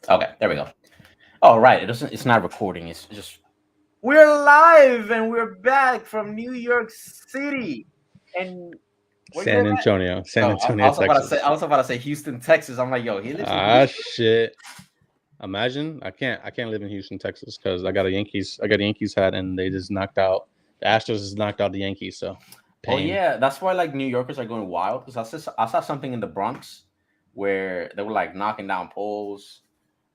Okay, there we go. Oh, right. It doesn't. It's not recording. It's just we're live and we're back from New York City. And where you San live at? Antonio, San Oh, I Antonio, was about to say. Texas. I was about to say Houston, Texas. I'm like, yo, he lives in Ah, Houston. shit. Imagine I can't live in Houston, Texas, because I got a Yankees hat, and they just knocked out the Astros. Just knocked out the Yankees, so Oh pain. yeah, that's why like New Yorkers are going wild because I saw something in the Bronx where they were like knocking down poles.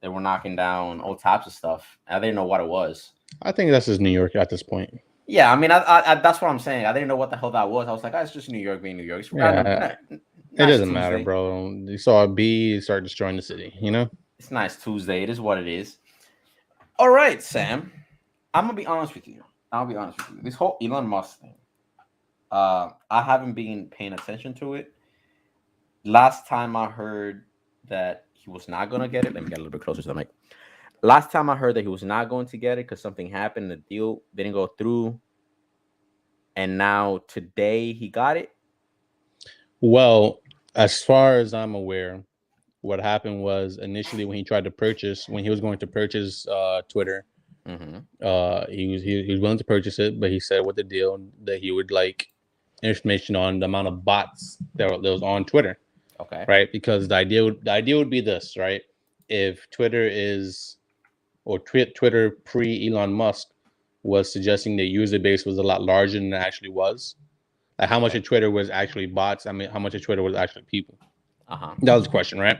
They were knocking down all types of stuff. I didn't know what it was. I think that's just New York at this point. Yeah, I mean, that's what I'm saying. I didn't know what the hell that was. I was like, oh, it's just New York being New York. It's random. Yeah, it Nice doesn't matter, Tuesday. bro. You saw a bee start destroying the city. You know. It's nice Tuesday. It is what it is. All right, Sam. I'm gonna be honest with you. I'll be honest with you. This whole Elon Musk thing. I haven't been paying attention to it. Last time I heard that he was not gonna get it. Let me get a little bit closer to the mic. Last time I heard that he was not going to get it because something happened. The deal didn't go through, and now today he got it. Well, as far as I'm aware, what happened was initially when he was going to purchase Twitter. Mm-hmm. He was willing to purchase it, but he said with the deal that he would like information on the amount of bots that was on Twitter, Okay. right? Because the idea would be this, right? If Twitter is or Twitter pre Elon Musk was suggesting the user base was a lot larger than it actually was, like how much Okay. of Twitter was actually bots. I mean, how much of Twitter was actually people? Uh huh. That was the question, right?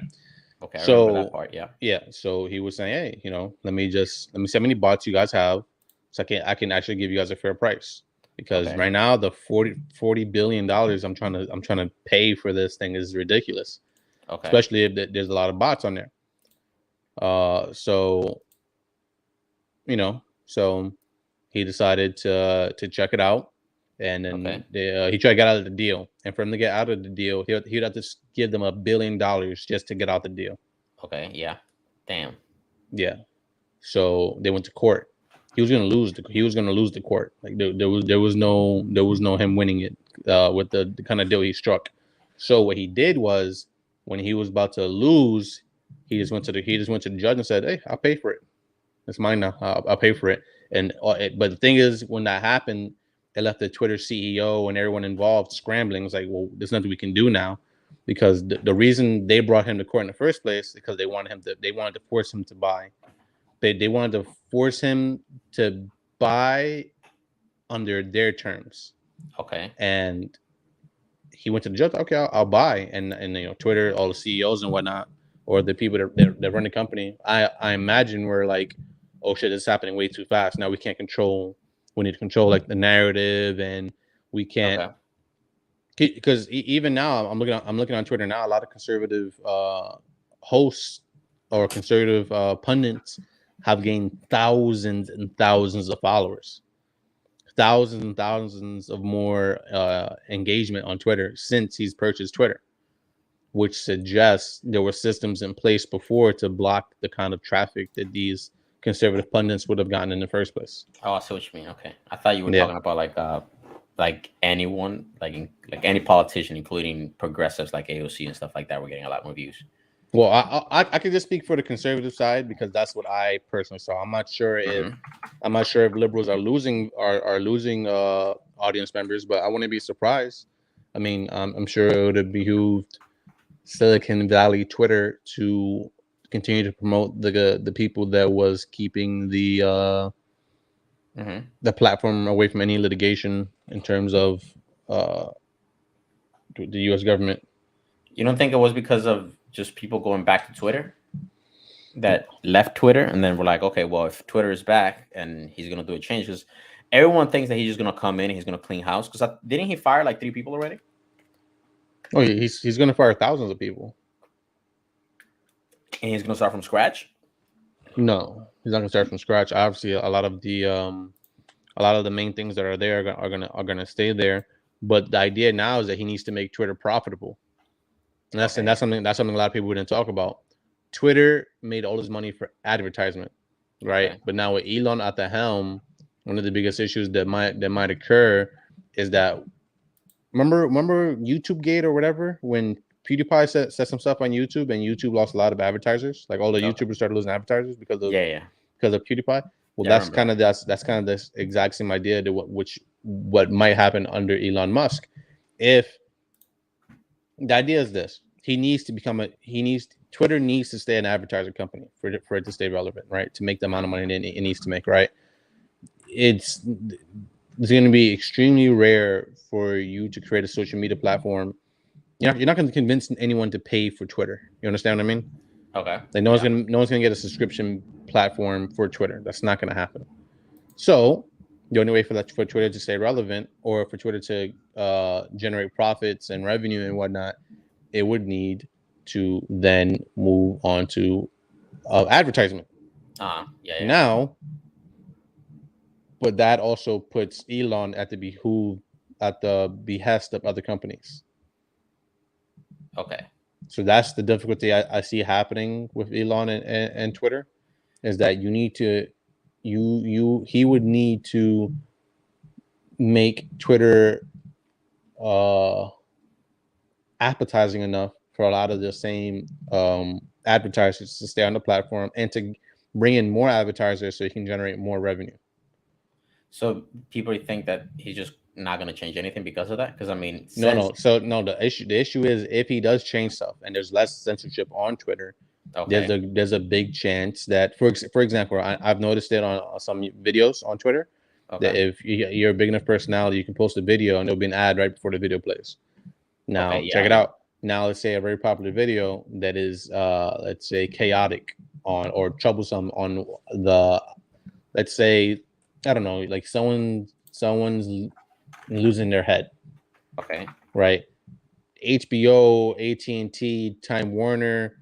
Okay, I remember that So part. Yeah. yeah, so he was saying, hey, let me see how many bots you guys have, so I can actually give you guys a fair price. Because Okay. right now the $40 billion I'm trying to pay for this thing is ridiculous, Okay. especially if there's a lot of bots on there. So so he decided to check it out, and Okay. then he tried to get out of the deal. And for him to get out of the deal, he'd have to give them $1 billion just to get out the deal. Okay. Yeah. Damn. Yeah. So they went to court. He was gonna lose the court. Like there was no him winning it with the kind of deal he struck. So what he did was when he was about to lose, he just went to the judge and said, "Hey, I'll pay for it. It's mine now. I'll pay for it." And but the thing is, when that happened, it left the Twitter CEO and everyone involved scrambling. It's like, well, there's nothing we can do now, because the reason they brought him to court in the first place is because they wanted to force him to buy. They wanted to force him to buy under their terms, Okay. and he went to the judge. Okay, I'll buy, and Twitter, all the CEOs and whatnot, or the people that run the company. I imagine were like, oh shit, this is happening way too fast. Now we can't control. We need to control like the narrative, and we can't, Okay. because even now I'm looking on Twitter now. A lot of conservative hosts or conservative pundits have gained thousands and thousands of followers, thousands and thousands of more engagement on Twitter since he's purchased Twitter, which suggests there were systems in place before to block the kind of traffic that these conservative pundits would have gotten in the first place. Oh, I see what you mean. Okay. I thought you were Yeah. talking about like anyone, like any politician, including progressives like AOC and stuff like that. We're getting a lot more views. Well, I could just speak for the conservative side because that's what I personally saw. Mm-hmm. I'm not sure if liberals are losing audience members, but I wouldn't be surprised. I mean, I'm sure it would have behooved Silicon Valley Twitter to continue to promote the people that was keeping Mm-hmm. the platform away from any litigation in terms of uh, the U.S. government. You don't think it was because of just people going back to Twitter that left Twitter and then we're like, okay, well, if Twitter is back and he's gonna do a change, because everyone thinks that he's just gonna come in and he's gonna clean house. Because didn't he fire like 3 people already? Oh, he's going to fire thousands of people. And he's gonna start from scratch. No, he's not going to start from scratch. Obviously, a lot of the main things that are there are gonna stay there. But the idea now is that he needs to make Twitter profitable, and that's Okay. and that's something a lot of people didn't talk about. Twitter made all this money for advertisement, right? Okay. But now with Elon at the helm, one of the biggest issues that might occur is that remember YouTube Gate or whatever, when PewDiePie said some stuff on YouTube, and YouTube lost a lot of advertisers. Like all the Okay. YouTubers started losing advertisers because of Yeah. PewDiePie. Well, Yeah, I that's remember kind of that's kind of this exact same idea to what might happen under Elon Musk. If the idea is this, Twitter needs to stay an advertiser company for it to stay relevant, right? To make the amount of money it needs to make, right? It's going to be extremely rare for you to create a social media platform. You're not going to convince anyone to pay for Twitter. You understand what I mean? Okay. Like no one's gonna get a subscription platform for Twitter. That's not gonna happen. So the only way for Twitter to stay relevant, or for Twitter to generate profits and revenue and whatnot, it would need to then move on to advertisement. Yeah. Now, but that also puts Elon at the behest of other companies. Okay. So that's the difficulty I see happening with Elon and Twitter, is that he would need to make Twitter appetizing enough for a lot of the same advertisers to stay on the platform, and to bring in more advertisers so he can generate more revenue. So people think that he's just not going to change anything because of that? Because I mean, No. So no, the issue is, if he does change stuff and there's less censorship on Twitter, okay, there's a big chance that, for example, I've noticed it on some videos on Twitter, that if you're a big enough personality, you can post a video and there'll be an ad right before the video plays. Now, check it out. Now, let's say a very popular video that is, let's say, chaotic or troublesome on let's say, I don't know, like someone's losing their head. Okay. Right. HBO, AT&T, Time Warner,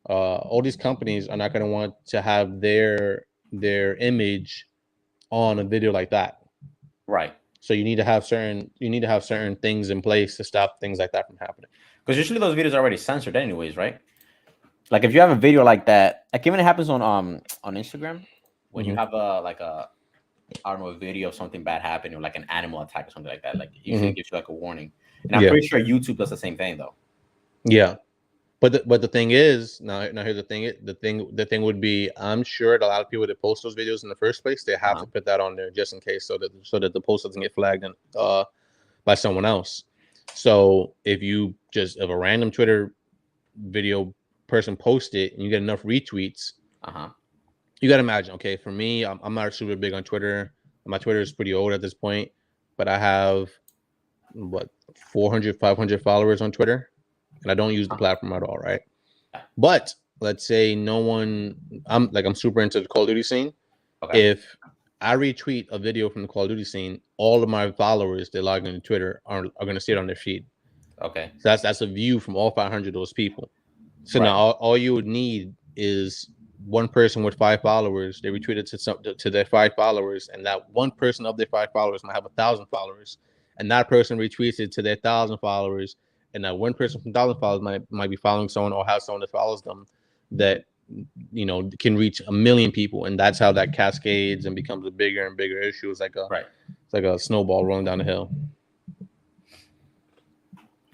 all these companies are not going to want to have their image on a video like that. Right. So you need to have certain things in place to stop things like that from happening. Because usually those videos are already censored anyways, right? Like if you have a video like that, like even it happens on Instagram, when you have a video of something bad happening, or like an animal attack or something like that, like it usually gives you like a warning. And I'm pretty sure YouTube does the same thing though. Yeah. But the thing is, now here's the thing would be, I'm sure that a lot of people that post those videos in the first place, they have to put that on there just in case, so that the post doesn't get flagged by someone else. So if a random Twitter video person post it and you get enough retweets, you got to imagine, okay, for me, I'm not super big on Twitter. My Twitter is pretty old at this point, but I have 400, 500 followers on Twitter. And I don't use the platform at all, right? But let's say I'm super into the Call of Duty scene. Okay. If I retweet a video from the Call of Duty scene, all of my followers that log into Twitter are going to see it on their feed. Okay. So that's a view from all 500 of those people. So now all you would need is one person with 5 followers. They retweet it to their 5 followers, and that one person of their 5 followers might have 1,000 followers, and that person retweets it to their 1,000 followers. And that one person from 1,000 followers might be following someone, or have someone that follows them that can reach 1 million people, and that's how that cascades and becomes a bigger and bigger issue. It's like a snowball rolling down the hill.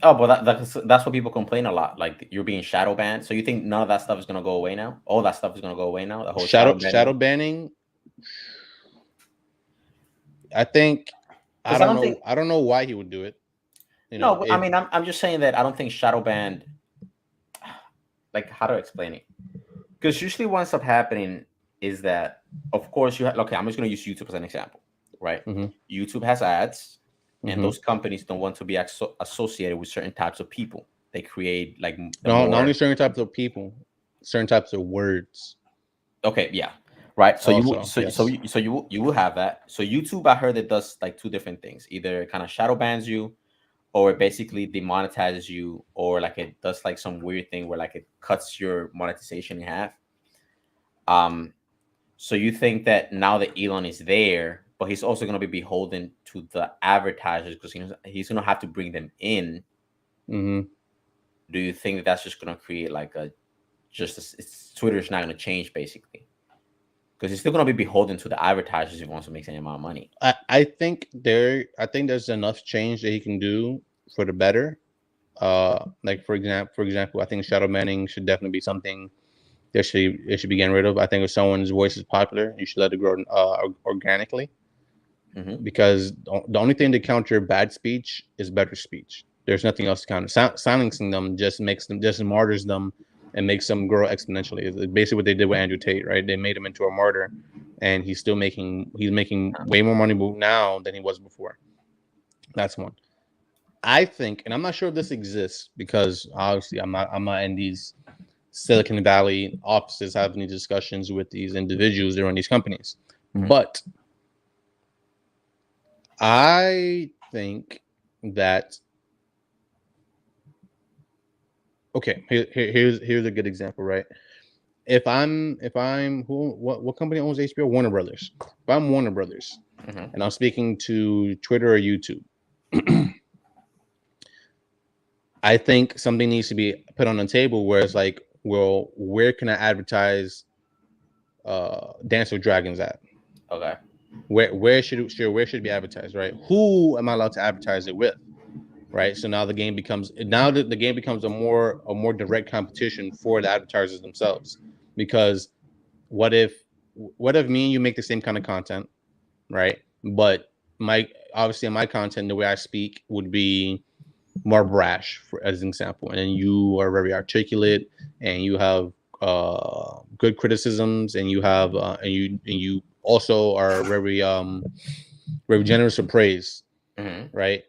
Oh, but that's what people complain a lot. Like, you're being shadow banned. So you think none of that stuff is gonna go away now? All that stuff is gonna go away now. The whole shadow banning. I think I don't know why he would do it. I mean, I'm just saying that I don't think shadow banned. Like, how to explain it? Because usually what ends up happening is that, of course, okay, I'm just going to use YouTube as an example, right? YouTube has ads, and those companies don't want to be associated with certain types of people. They create like not only certain types of people, certain types of words. Okay, yeah, right. So you will have that. So YouTube, I heard, it does like 2 different things. Either it kind of shadow bans you, or it basically demonetizes you, or like it does like some weird thing where like it cuts your monetization in half. So you think that now that Elon is there, but he's also going to be beholden to the advertisers because he's going to have to bring them in. Do you think that that's just going to create like Twitter's not going to change basically? Because he's still going to be beholden to the advertisers if he wants to make any amount of money. I think there's enough change that he can do for the better. Like for example, I think shadow banning should definitely be something that should be getting rid of. I think if someone's voice is popular, you should let it grow organically. Mm-hmm. Because the only thing to counter bad speech is better speech. There's nothing else to counter. Silencing them just martyrs them and makes them grow exponentially. It's basically what they did with Andrew Tate, right? They made him into a martyr, and he's making way more money now than he was before. That's one. I think, and I'm not sure if this exists because obviously I'm not in these Silicon Valley offices having these discussions with these individuals that run these companies, but I think that okay. Here's a good example, right? If I'm what company owns HBO? Warner Brothers. If I'm Warner Brothers, and I'm speaking to Twitter or YouTube, I think something needs to be put on the table where it's like, well, where can I advertise Dance with Dragons at? Okay. Where should it be advertised, right? Who am I allowed to advertise it with? Right. So now the game becomes a more direct competition for the advertisers themselves. Because what if me and you make the same kind of content, right? But obviously my content, the way I speak would be more brash, as an example, and then you are very articulate and you have good criticisms, and you have and you also are very generous of praise, right?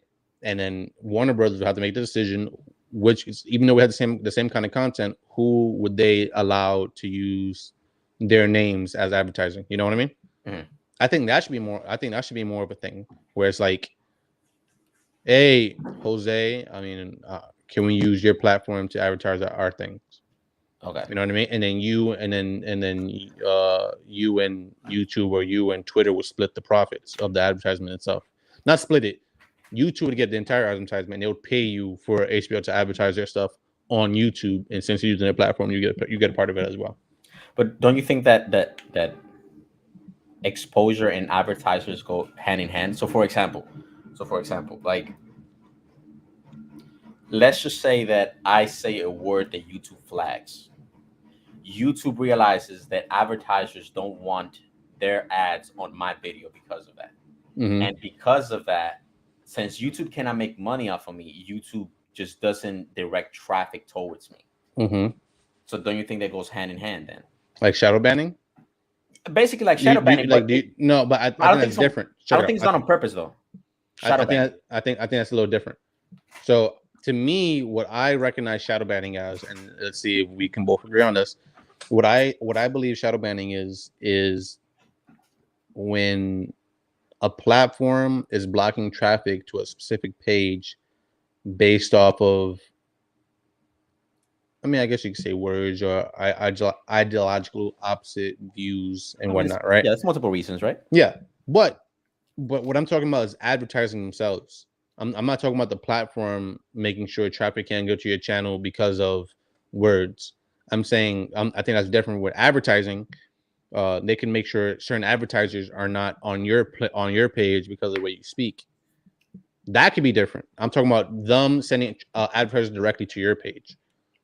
And then Warner Brothers will have to make the decision, which is, even though we had the same kind of content, who would they allow to use their names as advertising? You know what I mean? I think that should be more. I think that should be more of a thing where it's like, hey, Jose, I mean, can we use your platform to advertise our things? Okay. You know what I mean? And then you and YouTube or you and Twitter will split the profits of the advertisement itself. Not split it. YouTube would get the entire advertisement, and they would pay you for HBO to advertise their stuff on YouTube. And since you're using their platform, you get a part of it as well. But don't you think that exposure and advertisers go hand in hand? So for example, like, let's just say that I say a word that YouTube flags. YouTube realizes that advertisers don't want their ads on my video because of that. And because of that, since YouTube cannot make money off of me, YouTube just doesn't direct traffic towards me. So don't you think that goes hand in hand then? Like shadow banning? Basically like shadow banning. But I think that's different. I don't think it's done on purpose though. I think that's a little different. So to me, what I recognize shadow banning as, and let's see if we can both agree on this, what I believe shadow banning is when a platform is blocking traffic to a specific page based off of, I mean, I guess you could say words or ideological opposite views and whatnot, right? Yeah, that's multiple reasons, right? Yeah, but what I'm talking about is advertising themselves. I'm not talking about the platform making sure traffic can't go to your channel because of words. I'm saying I think that's different with advertising. They can make sure certain advertisers are not on your page because of the way you speak. That could be different. I'm talking about them sending advertisers directly to your page.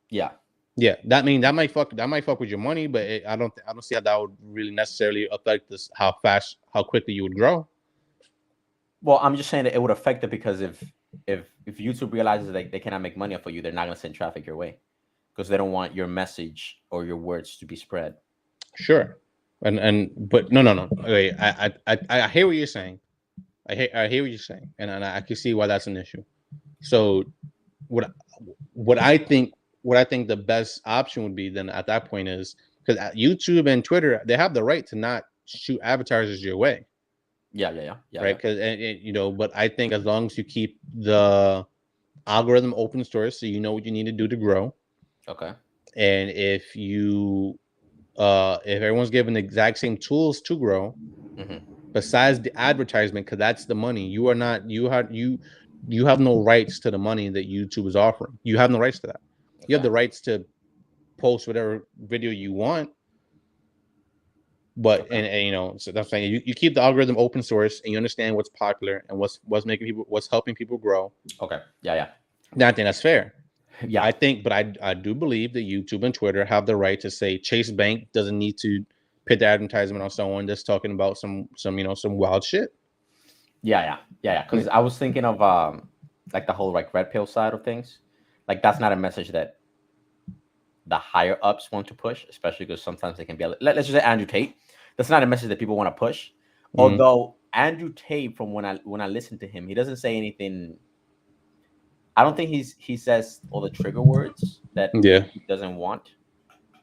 Yeah. That might fuck with your money, but I don't see how that would really necessarily affect how quickly you would grow. Well, I'm just saying that it would affect it because if YouTube realizes that they cannot make money off of you, they're not going to send traffic your way because they don't want your message or your words to be spread. Sure, but no. Wait, I hear what you're saying. I hear what you're saying, and I can see why that's an issue. So, what I think the best option would be then at that point is, because YouTube and Twitter, they have the right to not shoot advertisers your way. Yeah. Right, because but I think as long as you keep the algorithm open source, so you know what you need to do to grow. Okay. And if everyone's given the exact same tools to grow, besides the advertisement, because that's the money, you have no rights to the money that YouTube is offering. You have no rights to that. Okay. You have the rights to post whatever video you want. But so that's saying you keep the algorithm open source and you understand what's popular and what's helping people grow. Okay. Yeah. I think that's fair. Yeah, I think, but I do believe that YouTube and Twitter have the right to say Chase Bank doesn't need to put the advertisement on someone that's talking about some some wild shit. yeah. Because I was thinking of like the whole like red pill side of things. Like that's not a message that the higher ups want to push, especially because sometimes they can be. Let's just say Andrew Tate. That's not a message that people want to push. Mhm. Although Andrew Tate, from when I listen to him, he doesn't say anything. I don't think he says all the trigger words that Yeah. he doesn't want.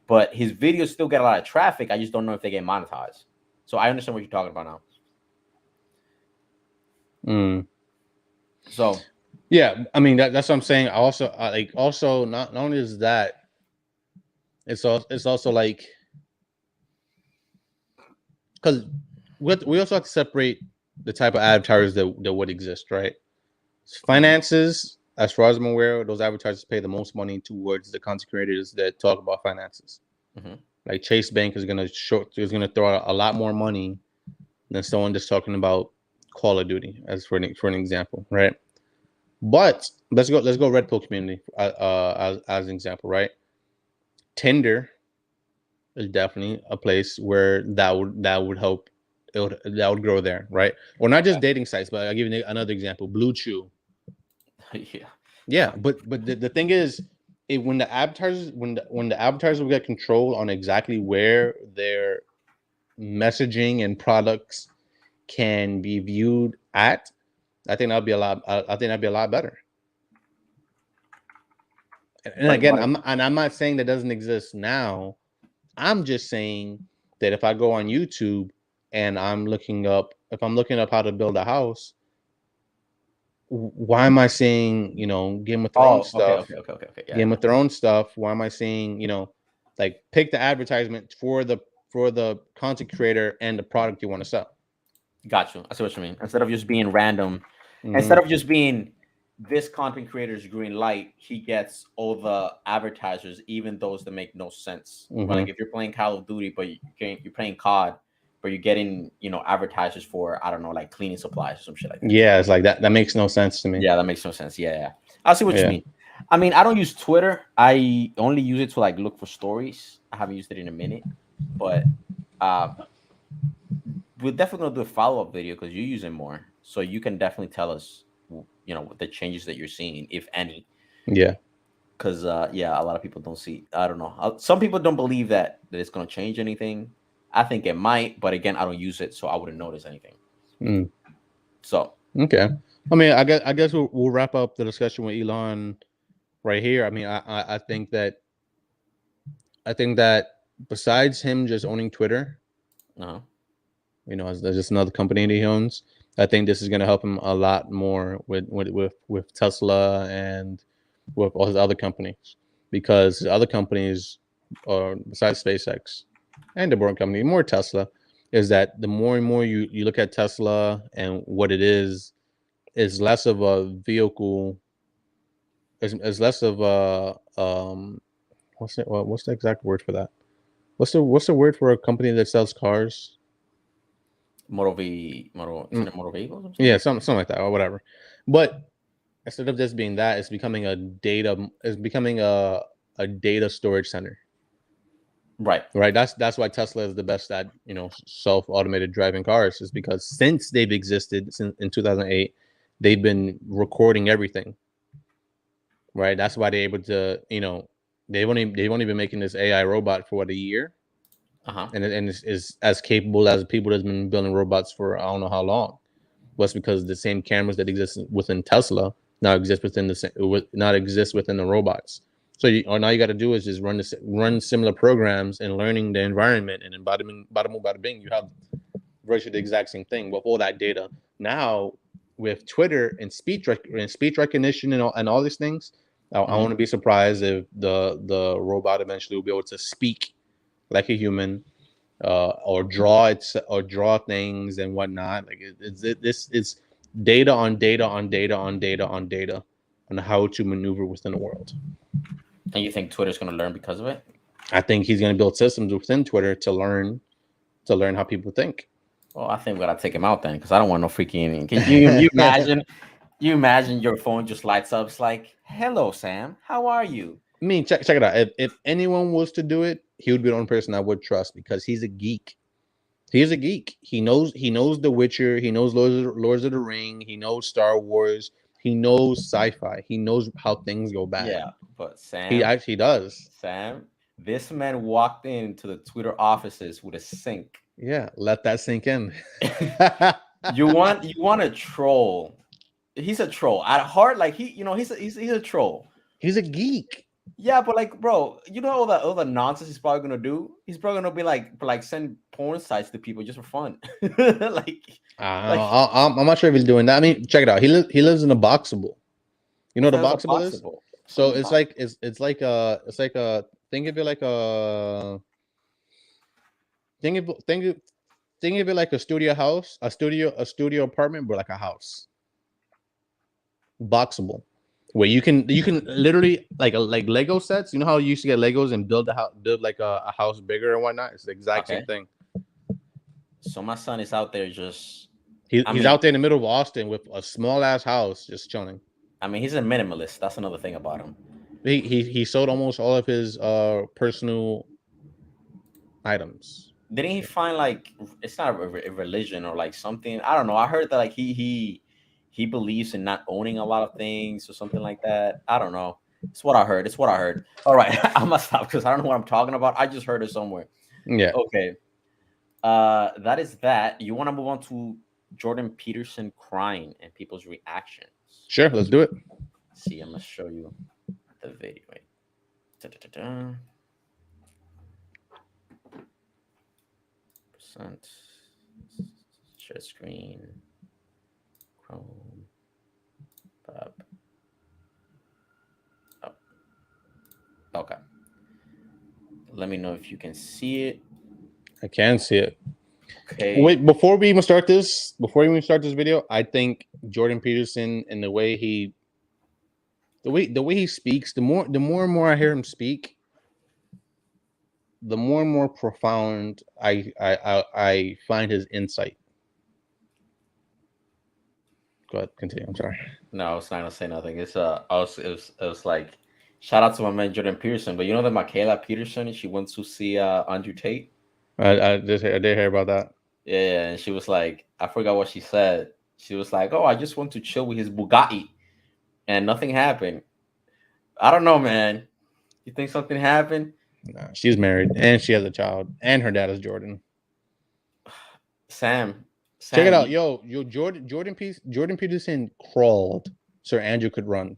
But his videos still get a lot of traffic. I just don't know if they get monetized. So I understand what you're talking about now. Mm. So Yeah, I mean that's what I'm saying. Also, like also not only is that, it's also like, because we also have to separate the type of advertisers that would exist, right? Finances, as far as I'm aware, those advertisers pay the most money towards the content creators that talk about finances. mhm. Like Chase Bank is gonna throw out a lot more money than someone just talking about Call of Duty, as for an example, right? But let's go Red Pill community as an example, right? Tinder is definitely a place where that would help. That would grow there, right? Or not just dating sites, but I'll give you another example. Blue Chew. Yeah. Yeah, but the thing is, when the advertisers when the advertisers will get control on exactly where their messaging and products can be viewed at, I think that'd be a lot. I think that'd be a lot better. And again, But I'm not saying that doesn't exist now. I'm just saying that if I go on YouTube and if I'm looking up how to build a house, why am I seeing Game of Thrones stuff? okay. Yeah, Game yeah. of Thrones stuff. Why am I seeing like pick the advertisement for the content creator and the product you want to sell? Got you. I see what you mean. Instead of just being random, Mm-hmm. instead of just being this content creator's green light, he gets all the advertisers, even those that make no sense. Well, Mm-hmm. like if you're playing Call of Duty, but you're playing COD, but you're getting advertisers for, I don't know, like cleaning supplies or some shit like that. Yeah, it's like that. That makes no sense to me. Yeah, that makes no sense. Yeah. I see what you Yeah. mean. I mean, I don't use Twitter. I only use it to like look for stories. I haven't used it in a minute, but uh, we're definitely gonna do a follow up video because you use it more, so you can definitely tell us, what the changes that you're seeing, if any. Yeah. Because yeah, a lot of people don't see. I don't know. Some people don't believe that it's gonna change anything. I think it might, but again, I don't use it, so I wouldn't notice anything. Mm. So Okay. I mean, I guess we'll wrap up the discussion with Elon right here. I mean, I think that besides him just owning Twitter, uh as just another company that he owns, I think this is going to help him a lot more with Tesla and with all his other companies, because the other companies, besides SpaceX and the Boring company, more Tesla, is that the more and more you look at Tesla and what it is less of a vehicle, is less of a what's the exact word for that? What's the word for a company that sells cars? Isn't it Motor Vehicles or something? Yeah, something like that or whatever. But instead of just being that, it's becoming a data storage center. Right. Right. That's why Tesla is the best at self-automated driving cars, is because since they've existed since in 2008, they've been recording everything. Right. That's why they're able to they've only been making this AI robot for a year, Uh-huh. and it's as capable as people that's been building robots for I don't know how long. Well, it's because the same cameras that exist within Tesla now exist within the robots. So all you got to do is just run similar programs and learning the environment, and then bada bing, bada bing, you have virtually the exact same thing with all that data. Now with Twitter and speech recognition and all these things, I Mhm. wouldn't be surprised if the robot eventually will be able to speak like a human, or draw things and whatnot. Like this is data on data on data on data on data on how to maneuver within the world. And you think Twitter's gonna learn because of it? I think he's going to build systems within Twitter to learn how people think. Well, I think we gotta take him out then, because I don't want no freaking. Can you imagine? You imagine your phone just lights up. It's like, "Hello, Sam. How are you?" I mean, check it out. If anyone was to do it, he would be the only person I would trust because he's a geek. He's a geek. He knows The Witcher. He knows Lords of the Ring. He knows Star Wars. He knows sci-fi. He knows how things go bad. Yeah, but He Sam, actually does. Sam, this man walked into the Twitter offices with a sink. Yeah, let that sink in. You want a troll? He's a troll at heart. Like he's a troll. He's a geek. Yeah, but like, bro, you know all the nonsense he's probably gonna do. He's probably gonna be like send porn sites to people just for fun. like, I'm not sure if he's doing that. I mean, check it out. He lives in a boxable. You know what a that's boxable is? possible. So it's like a think of it like a think of it like a studio house, a studio apartment, but like a house. Boxable. Where you can literally like Lego sets. You know how you used to get Legos and build like a house bigger and whatnot. It's the exact same thing. So my son is out there just. He's out there in the middle of Austin with a small ass house, just chilling. I mean, he's a minimalist. That's another thing about him. He sold almost all of his personal items. Didn't he find like it's not a religion or like something? I don't know. I heard that like he believes in not owning a lot of things or something like that. I don't know. It's what I heard. All right, I'm gonna stop because I don't know what I'm talking about. I just heard it somewhere. Yeah. Okay. That is that. You want to move on to Jordan Peterson crying and people's reactions? Sure, let's do it. See, I'm gonna show you the video. Wait. Da-da-da-da. Percent. Share screen. Chrome. Tab. Oh. Okay. Let me know if you can see it. I can see it. Okay. Wait, before we even start this video, I think Jordan Peterson and the way he speaks, the more and more I hear him speak, the more and more profound I find his insight. Go ahead, continue. I'm sorry. No, I was not gonna say nothing. It was like shout out to my man Jordan Peterson. But you know that Michaela Peterson, she went to see Andrew Tate. I did hear about that. Yeah, and she was like, I forgot what she said. She was like, "Oh, I just want to chill with his Bugatti," and nothing happened. I don't know, man. You think something happened? Nah, she's married and she has a child, and her dad is Jordan. Sam, check it out, yo, Jordan Peterson crawled so Andrew could run.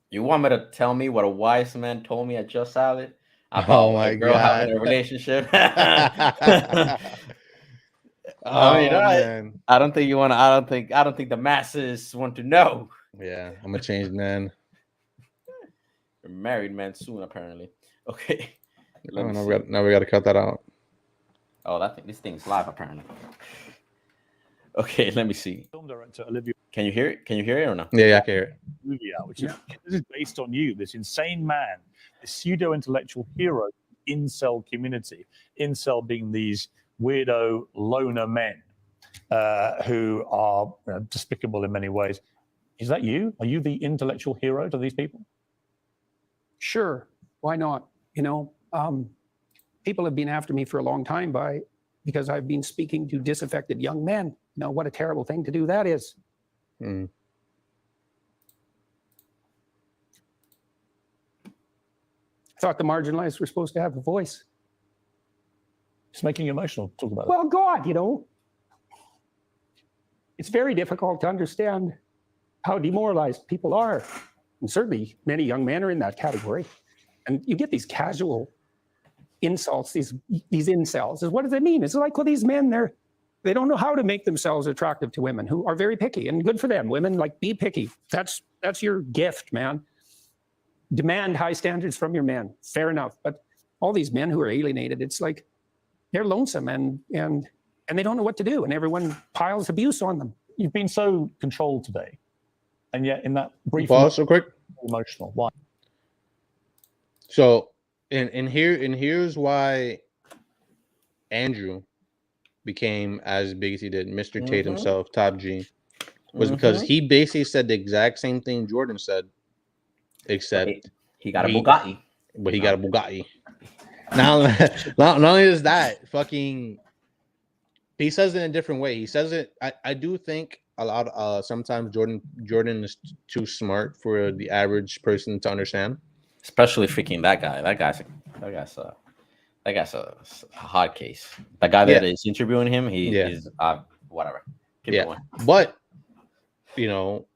You want me to tell me what a wise man told me at Just Salad about oh my girl God. having a relationship? Man. I don't think you want to. I don't think the masses want to know. Yeah, I'm a changed man. You're married man soon, apparently. Okay. Now we got to cut that out. Oh, this thing's live apparently. Okay, let me see. Film director Olivia. Can you hear it? Can you hear it or no? Yeah, I can hear it. Movie out, which is based on you, this insane man, this pseudo-intellectual hero, incel community. Incel being these weirdo loner men who are despicable in many ways. Is that you? Are you the intellectual hero to these people? Sure, why not? People have been after me for a long time because I've been speaking to disaffected young men. What a terrible thing to do that is. Mm. I thought the marginalized were supposed to have a voice. It's making you emotional. Talk about it. Well, God, it's very difficult to understand how demoralized people are. And certainly many young men are in that category. And you get these casual insults, these incels. What does it mean? It's like, well, these men, they don't know how to make themselves attractive to women who are very picky, and good for them. Women, be picky. That's your gift, man. Demand high standards from your men. Fair enough. But all these men who are alienated, it's like they're lonesome and they don't know what to do, and everyone piles abuse on them. You've been so controlled today, and yet in that brief pause so quick. Emotional. Why? So, and here's why Andrew became as big as he did. Mr. Tate himself, Top G. was because he basically said the exact same thing Jordan said, except he got a Bugatti. But he got a Bugatti. Not only is that, fucking, he says it in a different way. He says it. I do think a lot. Sometimes Jordan is too smart for the average person to understand. Especially freaking that guy. That guy's a hard case. The guy that is interviewing him, he is whatever. Keep going. But you know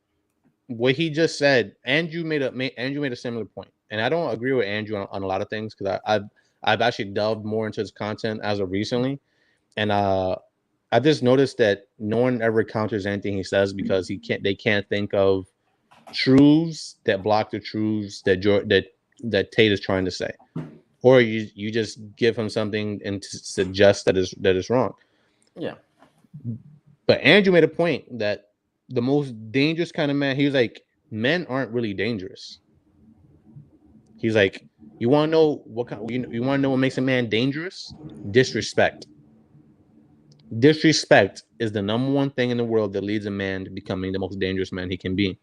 what he just said. Andrew made a similar point, and I don't agree with Andrew on a lot of things because I've actually delved more into his content as of recently, and I just noticed that no one ever counters anything he says because they can't think of truths that block the truths that Tate is trying to say, or you just give him something and suggest that is wrong. Yeah. But Andrew made a point that the most dangerous kind of man, he was like, men aren't really dangerous. He's like, you want to know what kind? You want to know what makes a man dangerous? Disrespect. Disrespect is the number one thing in the world that leads a man to becoming the most dangerous man he can be.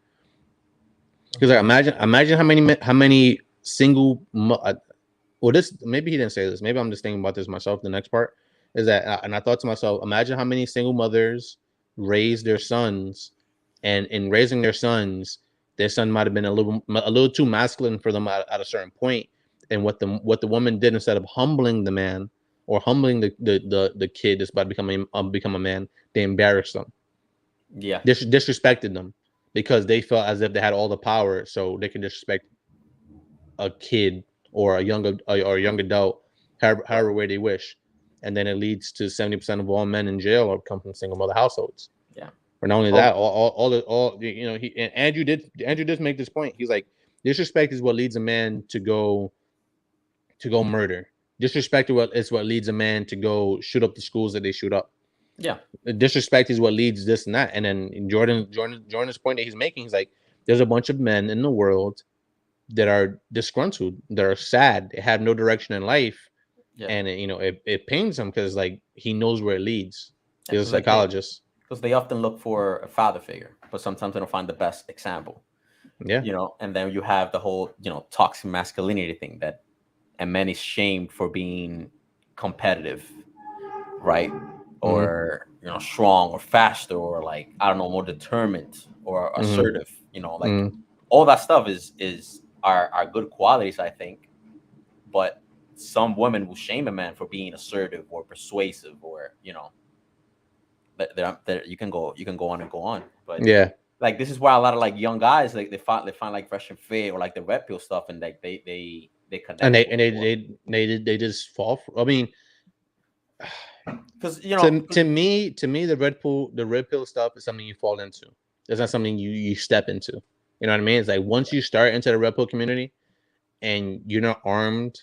Because like, imagine how many single. Well, this maybe he didn't say this. Maybe I'm just thinking about this myself. The next part is that, and I thought to myself, imagine how many single mothers raise their sons, and in raising their sons, their son might have been a little too masculine for them at a certain point, and what the woman did, instead of humbling the man or humbling the kid that's about to become a man, they embarrassed them. Yeah, disrespected them because they felt as if they had all the power, so they can disrespect a kid or a young adult however way they wish, and then it leads to 70% of all men in jail or come from single mother households. Yeah. Or not only that, all you know, Andrew did make this point. He's like, disrespect is what leads a man to go murder. Disrespect is what leads a man to go shoot up the schools that they shoot up. Yeah. Disrespect is what leads this and that. And then Jordan's point that he's making, he's like, there's a bunch of men in the world that are disgruntled, that are sad, they have no direction in life. Yeah. And it pains him because like he knows where it leads. He's a psychologist. Because they often look for a father figure, but sometimes they don't find the best example. Yeah. And then you have the whole, toxic masculinity thing that a man is shamed for being competitive, right? Or strong or faster or like, I don't know, more determined or assertive, all that stuff are good qualities, I think. But some women will shame a man for being assertive or persuasive or you can go on and go on. But yeah, like this is why a lot of like young guys like they find like Fresh and Fit or like the Red Pill stuff, and like they connect and they just fall for, I mean, because to me the red pill stuff is something you fall into. It's not something you step into. You know what I mean? It's like once you start into the red pill community and you're not armed,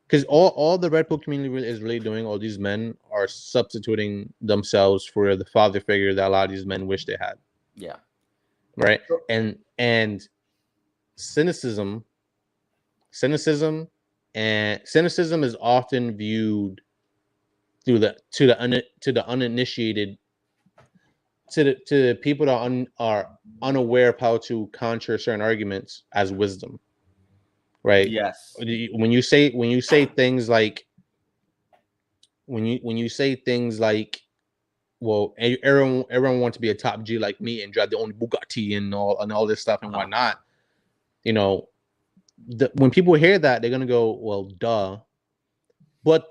because all the red pill community is really doing, all these men are substituting themselves for the father figure that a lot of these men wish they had. Yeah. Right. And cynicism is often viewed through to the uninitiated, to people that are unaware of how to counter certain arguments as wisdom, right? Yes. When you say things like when you say things like, well, everyone wants to be a top G like me and drive their own Bugatti and all this stuff and whatnot, when people hear that, they're gonna go, well, duh. But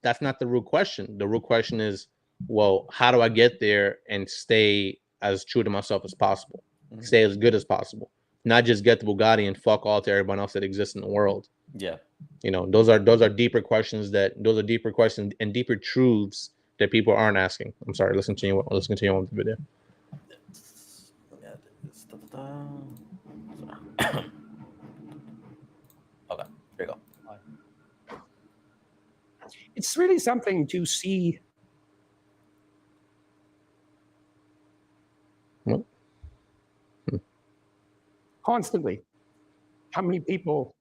that's not the real question. The real question is, well, how do I get there and stay as true to myself as possible, stay as good as possible, not just get the Bugatti and fuck all to everyone else that exists in the world. Yeah, those are deeper questions and deeper truths that people aren't asking. I'm sorry. Let's continue on the video. Okay, here you go. It's really something to see. Constantly, how many people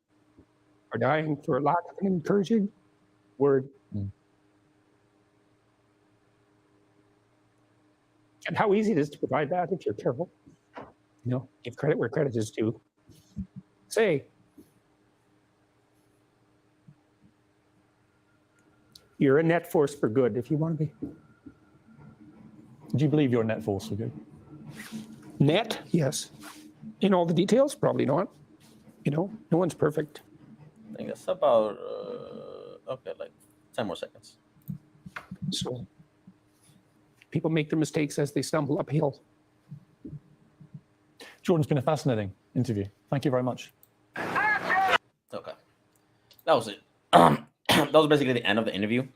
are dying for a lack of an encouraging word. And how easy it is to provide that if you're careful. You know, give credit where credit is due. Say, you're a net force for good if you want to be. Do you believe you're a net force for good? Net, yes. In all the details, probably not. You know, no one's perfect. I think that's about okay, like 10 more seconds. So people make their mistakes as they stumble uphill. Jordan, it's been a fascinating interview. Thank you very much. Okay, that was it. That was basically the end of the interview.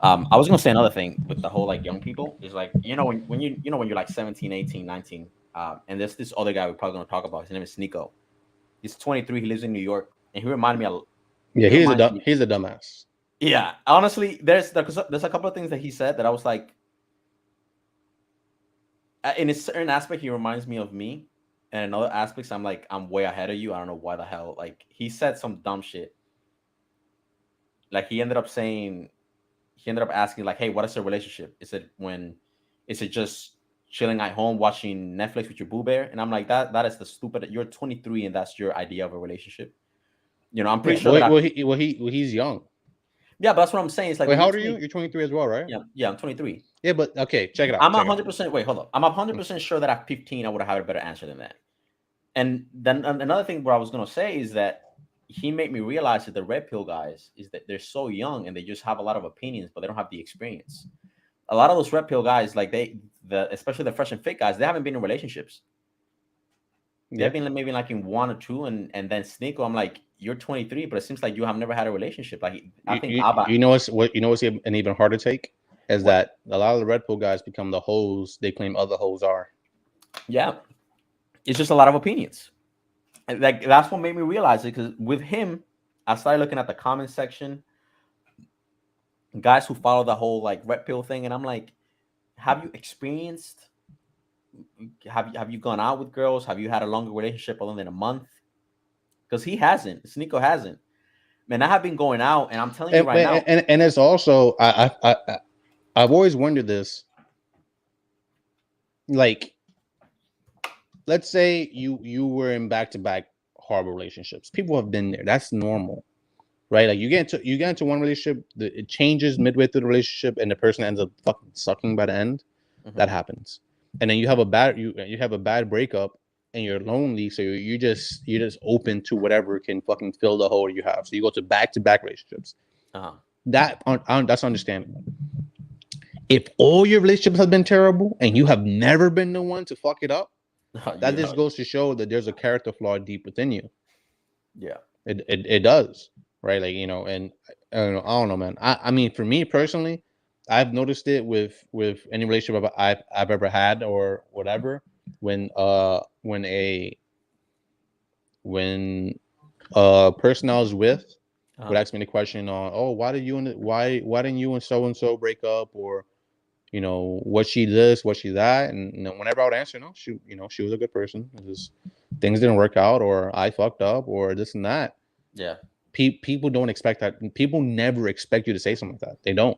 I was gonna say another thing with the whole like young people is like, you know, when you're like 17, 18, 19, and there's this other guy we're probably gonna talk about. His name is Nico. He's 23. He lives in New York, and he reminded me of. Yeah, he's a dumbass. Yeah, honestly, there's a couple of things that he said that I was like, in a certain aspect, he reminds me of me, and in other aspects, I'm like, I'm way ahead of you. I don't know why the hell. Like, he said some dumb shit. Like, he ended up asking, like, hey, what is a relationship? Is it just chilling at home watching Netflix with your boo bear? And I'm like, that is the stupid. You're 23 and that's your idea of a relationship. You know, I'm pretty sure. He's young. Yeah, but that's what I'm saying. It's like, wait, how old are you? You're 23 as well, right? Yeah, I'm 23. Yeah, but okay, check it out. I'm 100%. Wait, hold up. I'm 100% sure that at 15 I would have had a better answer than that. And then another thing where I was gonna say is that he made me realize that the red pill guys is that they're so young and they just have a lot of opinions, but they don't have the experience. A lot of those red pill guys, like especially the fresh and fit guys, they haven't been in relationships. They've been maybe like in one or two, and then Sneeko, I'm like, you're 23, but it seems like you have never had a relationship. Like, I think you know what's an even harder take is that a lot of the red pill guys become the hoes they claim other hoes are. Yeah, it's just a lot of opinions. Like, that's what made me realize it, because with him, I started looking at the comment section, guys who follow the whole like red pill thing, and I'm like, have you gone out with girls? Have you had a longer relationship other than a month? Because he hasn't. Sneeko hasn't. Man, I have been going out, and I'm telling you right now. And it's also I've always wondered this. Like, let's say you were in back-to-back horrible relationships. People have been there. That's normal, right? Like, you get into one relationship, it changes midway through the relationship, and the person ends up fucking sucking by the end. Mm-hmm. That happens. And then you have a bad breakup, and you're lonely, so you're just open to whatever can fucking fill the hole you have. So you go to back-to-back relationships. That's understandable. If all your relationships have been terrible and you have never been the one to fuck it up, that just goes to show that there's a character flaw deep within you. Yeah, it does, right? Like, you know, and I don't know, man. I mean, for me personally, I've noticed it with any relationship I've ever had or whatever. When a person I was with would ask me the question on, oh, why didn't you and so and so break up, or, you know, was she this, was she that? And whenever I would answer, no, she was a good person. It just, things didn't work out, or I fucked up, or this and that. Yeah. People don't expect that. People never expect you to say something like that. They don't.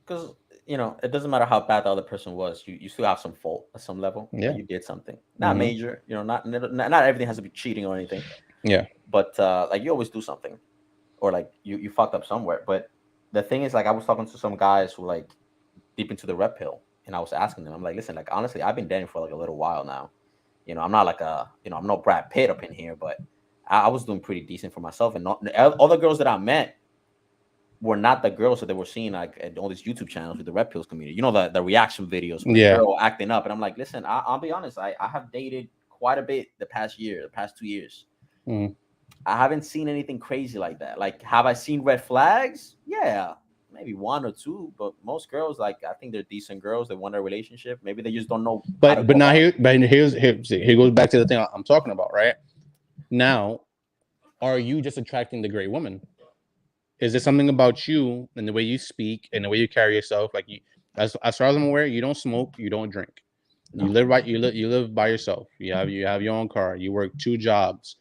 Because, you know, it doesn't matter how bad the other person was. You still have some fault at some level. Yeah. Like, you did something. Not major. You know, not everything has to be cheating or anything. Yeah. But like, you always do something, or like you fucked up somewhere. But the thing is, like, I was talking to some guys who like deep into the red pill, and I was asking them, I'm like, listen, like, honestly, I've been dating for like a little while now. You know, I'm not like I'm no Brad Pitt up in here, but I was doing pretty decent for myself. And all the girls that I met were not the girls that they were seeing like at all these YouTube channels with the red pills community. You know, the reaction videos with the girl acting up. And I'm like, listen, I'll be honest, I have dated quite a bit the past 2 years. I haven't seen anything crazy like that. Like, have I seen red flags? Yeah, maybe one or two. But most girls, like, I think they're decent girls. They want a relationship. Maybe they just don't know. But now here goes back to the thing I'm talking about, right? Now, are you just attracting the great woman? Is there something about you and the way you speak and the way you carry yourself? Like, as far as I'm aware, you don't smoke, you don't drink. No. You live by yourself. You have your own car. You work 2 jobs.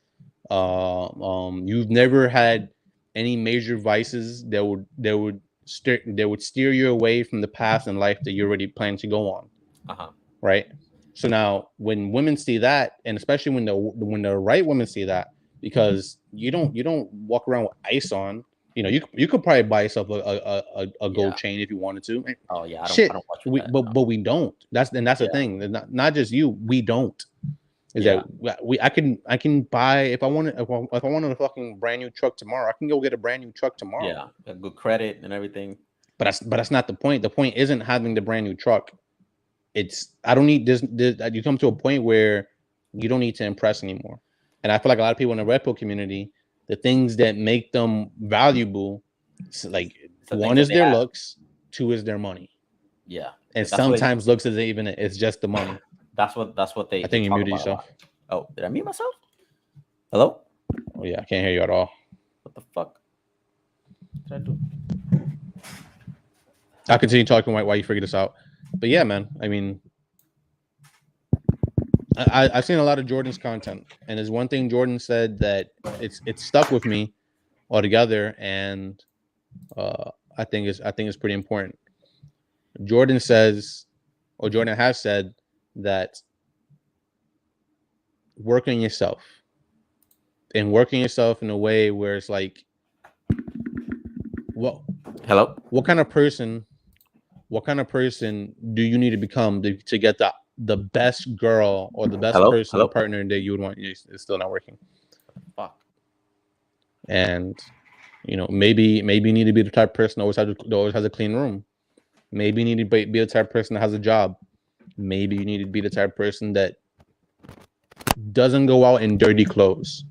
You've never had any major vices that would steer you away from the path in life that you already plan to go on. right? So now when women see that, and especially when the right women see that, because you don't walk around with ice on. You know, you could probably buy yourself a gold chain if you wanted to. Oh yeah, I Shit, don't watch that. but we don't. That's the thing. Not just you. We don't. Is that I can buy if I wanted if I wanted a fucking brand new truck tomorrow, I can go get a brand new truck tomorrow. Yeah, a good credit and everything. But that's not the point. The point isn't having the brand new truck. It's I don't need this. You come to a point where you don't need to impress anymore. And I feel like a lot of people in the red pill community, the things that make them valuable, like one is their looks, two is their money. Yeah, and sometimes looks isn't even it's just the money. That's what they. I think you muted yourself. Oh, did I mute myself? Hello? Oh yeah, I can't hear you at all. What the fuck did I do? I'll continue talking while you figure this out. But yeah, man, I mean, I've seen a lot of Jordan's content, and there's one thing Jordan said that it's stuck with me altogether, and I think it's pretty important. Jordan has said that working yourself in a way where it's like, what kind of person do you need to become to get the best girl or the best person or partner that you would want? It's still not working. Fuck. And you know, maybe you need to be the type of person that always has a clean room. Maybe you need to be the type of person that has a job. Maybe you need to be the type of person that doesn't go out in dirty clothes,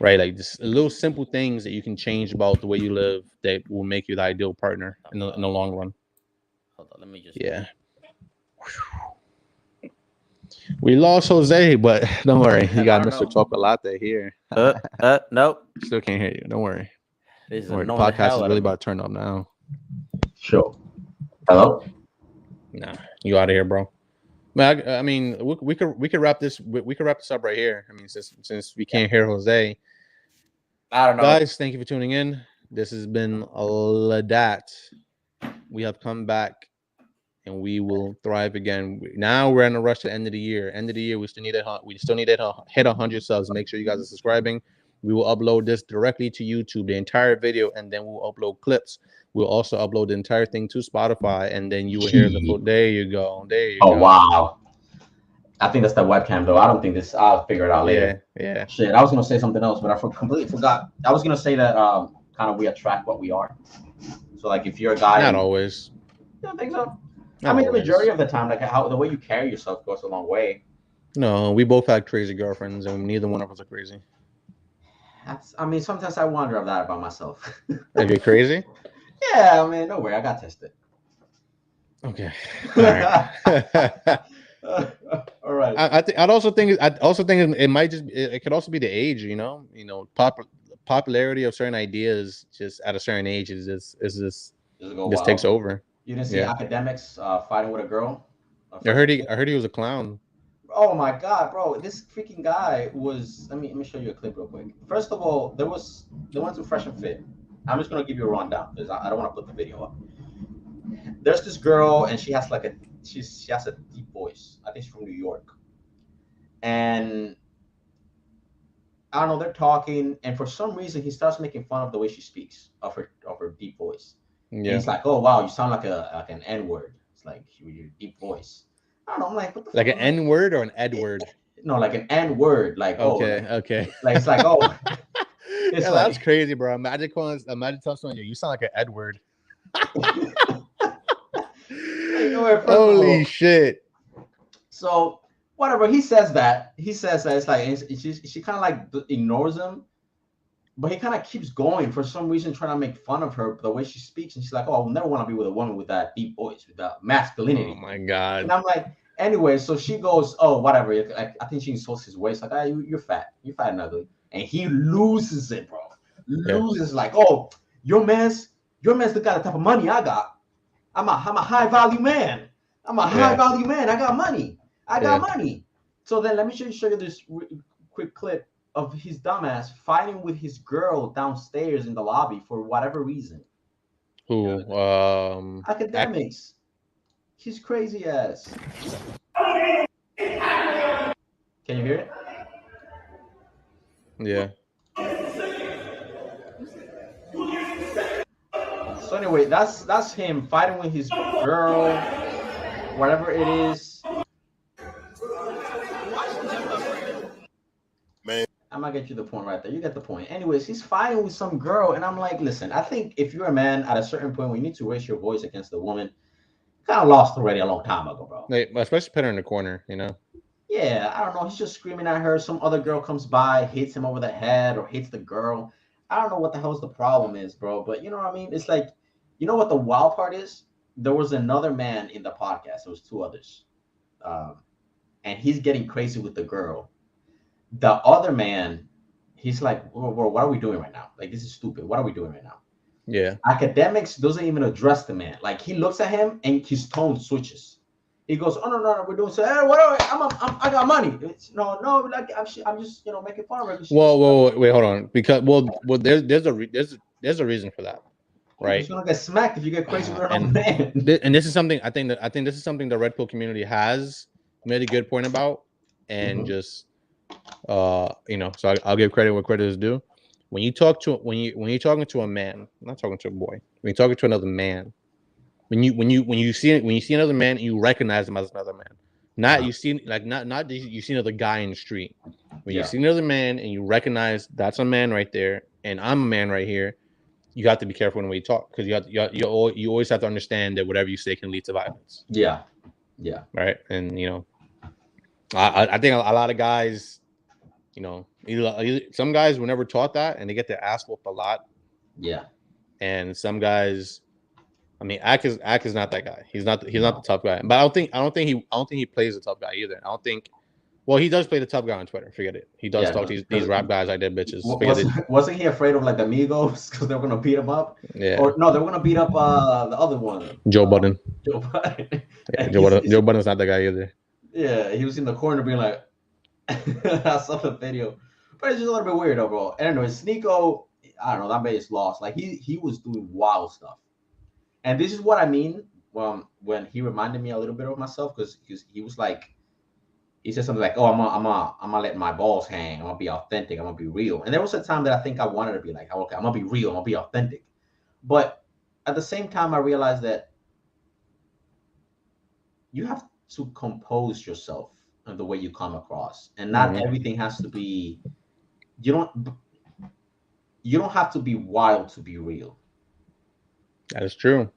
right? Like just little simple things that you can change about the way you live that will make you the ideal partner in the long run. Hold on, let me just. Yeah. We lost Jose, but don't worry. You got Mr. Chocolate Latte here. Nope. Still can't hear you. Don't worry. The podcast is really about to turn up now. Sure. Hello? Nah, you out of here, bro. Man, I mean, we could wrap this. We could wrap this up right here. I mean, since we can't hear Jose. I don't know, guys. Thank you for tuning in. This has been Lidat. We have come back, and we will thrive again. Now we're in a rush to the end of the year. We still need to hit 100 subs. Make sure you guys are subscribing. We will upload this directly to YouTube, the entire video, and then we'll upload clips. We'll also upload the entire thing to Spotify, and then you will hear the full. There you go. Oh wow! I think that's the webcam though. I don't think this. I'll figure it out later. Yeah. Shit, I was gonna say something else, but I completely forgot. I was gonna say that kind of we attract what we are. So like, if you're a guy, not always. You don't think so? I mean, the majority of the time, like the way you carry yourself goes a long way. No, we both had crazy girlfriends, and neither one of us are crazy. I mean, sometimes I wonder of that about myself. Are you crazy? Yeah, I mean, don't worry, I got tested. Okay. All right. All right. I also think it might just it could also be the age, you know, popularity of certain ideas just at a certain age is just takes over. You didn't see academics fighting with a girl? I heard he was a clown. Oh my god, bro! This freaking guy was. Let me show you a clip real quick. First of all, they went to Fresh and Fit. I'm just gonna give you a rundown because I don't want to put the video up. There's this girl, and she has she has a deep voice. I think she's from New York, and I don't know. They're talking, and for some reason, he starts making fun of the way she speaks of her deep voice. Yeah. He's like, "Oh wow, you sound like an N word." It's like your deep voice. I don't know. I'm like, what the like fuck? An N word or an Ed word? No, like an N word. Like okay. Like it's like it's like, that's crazy, bro. Imagine telling someone you sound like an Ed word. Holy shit. So whatever he says that it's like she kind of like ignores him. But he kind of keeps going for some reason, trying to make fun of her the way she speaks, and she's like, "Oh, I'll never want to be with a woman with that deep voice, with that masculinity." Oh my god! And I'm like, anyway, so she goes, "Oh, whatever." I think she insults his waist, like, "You're fat and ugly," and he loses it, bro. Loses like, "Oh, your man's the got the type of money I got. I'm a high value man. I got money. I got money." So then let me show you this quick clip of his dumbass fighting with his girl downstairs in the lobby for whatever reason. Who? Academics. His crazy ass. Can you hear it? Yeah. So anyway, that's him fighting with his girl, whatever it is. Man, I'm gonna get you the point right there. You get the point. Anyways, he's fighting with some girl, and I'm like, listen, I think if you're a man at a certain point, when you need to raise your voice against a woman, kind of lost already a long time ago, bro. Like, especially put her in the corner, you know. Yeah, I don't know. He's just screaming at her. Some other girl comes by, hits him over the head, or hits the girl. I don't know what the hell's the problem is, bro. But you know what I mean? It's like, you know what the wild part is? There was another man in the podcast. There was two others, and he's getting crazy with the girl. The other man, he's like, well, what are we doing right now? Like, this is stupid. What are we doing right now? Yeah. Academics doesn't even address the man. Like, he looks at him and his tone switches. He goes, oh no, we're doing so. Hey, what are we? I got money. It's, no, like I'm just making fun of her. Whoa, wait, hold on. Because there's a reason for that, right? You're gonna get smacked if you get crazy with her and man. And this is something I think this is something the Red Pill community has made a good point about, and just so I'll give credit where credit is due. When you're talking to a man, I'm not talking to a boy. When you're talking to another man, when you see another man and you recognize him as another man, not you see another guy in the street. When you see another man and you recognize that's a man right there, and I'm a man right here, you have to be careful in the way you talk, because you always have to understand that whatever you say can lead to violence. Yeah. Right, and I think a lot of guys, either some guys were never taught that and they get their ass whooped a lot. Yeah. And some guys, I mean, Ak is not that guy. He's not the tough guy. But I don't think he plays the tough guy either. I don't think. Well, he does play the tough guy on Twitter. Forget it. He does talk to these rap guys like they're bitches. Wasn't he afraid of like the Migos because they were gonna beat him up? Yeah. Or no, they were gonna beat up the other one. Joe Budden. Joe Budden. Yeah, Joe Budden's not that guy either. Yeah, he was in the corner being like, I saw the video, but it's just a little bit weird, though, bro. Anyway, Sneeko, I don't know, that man is lost. Like he was doing wild stuff, and this is what I mean when he reminded me a little bit of myself, because he was like, he said something like, "Oh, I'm gonna let my balls hang. I'm gonna be authentic. I'm gonna be real." And there was a time that I think I wanted to be like, "Okay, I'm gonna be real. I'm gonna be authentic," but at the same time, I realized that you have to compose yourself and the way you come across, and not everything has to be. You don't have to be wild to be real. That is true.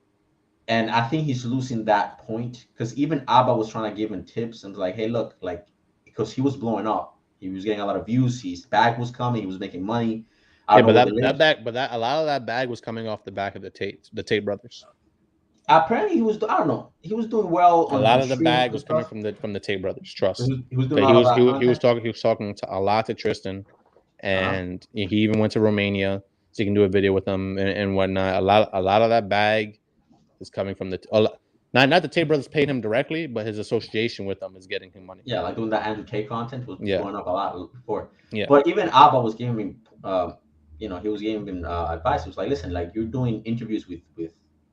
And I think he's losing that point, because even Abba was trying to give him tips and like, hey, look, like, because he was blowing up, he was getting a lot of views, his bag was coming, he was making money. Yeah, but a lot of that bag was coming off the back of the Tate brothers. Apparently, he was. I don't know. He was doing well. A lot of the bag was coming from the Tate brothers. Trust. He was doing. He was talking to a lot to Tristan, and he even went to Romania so he can do a video with them and whatnot. A lot of that bag is coming from not the Tate brothers paid him directly, but his association with them is getting him money. Yeah, like doing that Andrew Tate content was going up a lot before. Yeah. But even Abba was giving him, he was giving him advice. He was like, listen, like, you're doing interviews with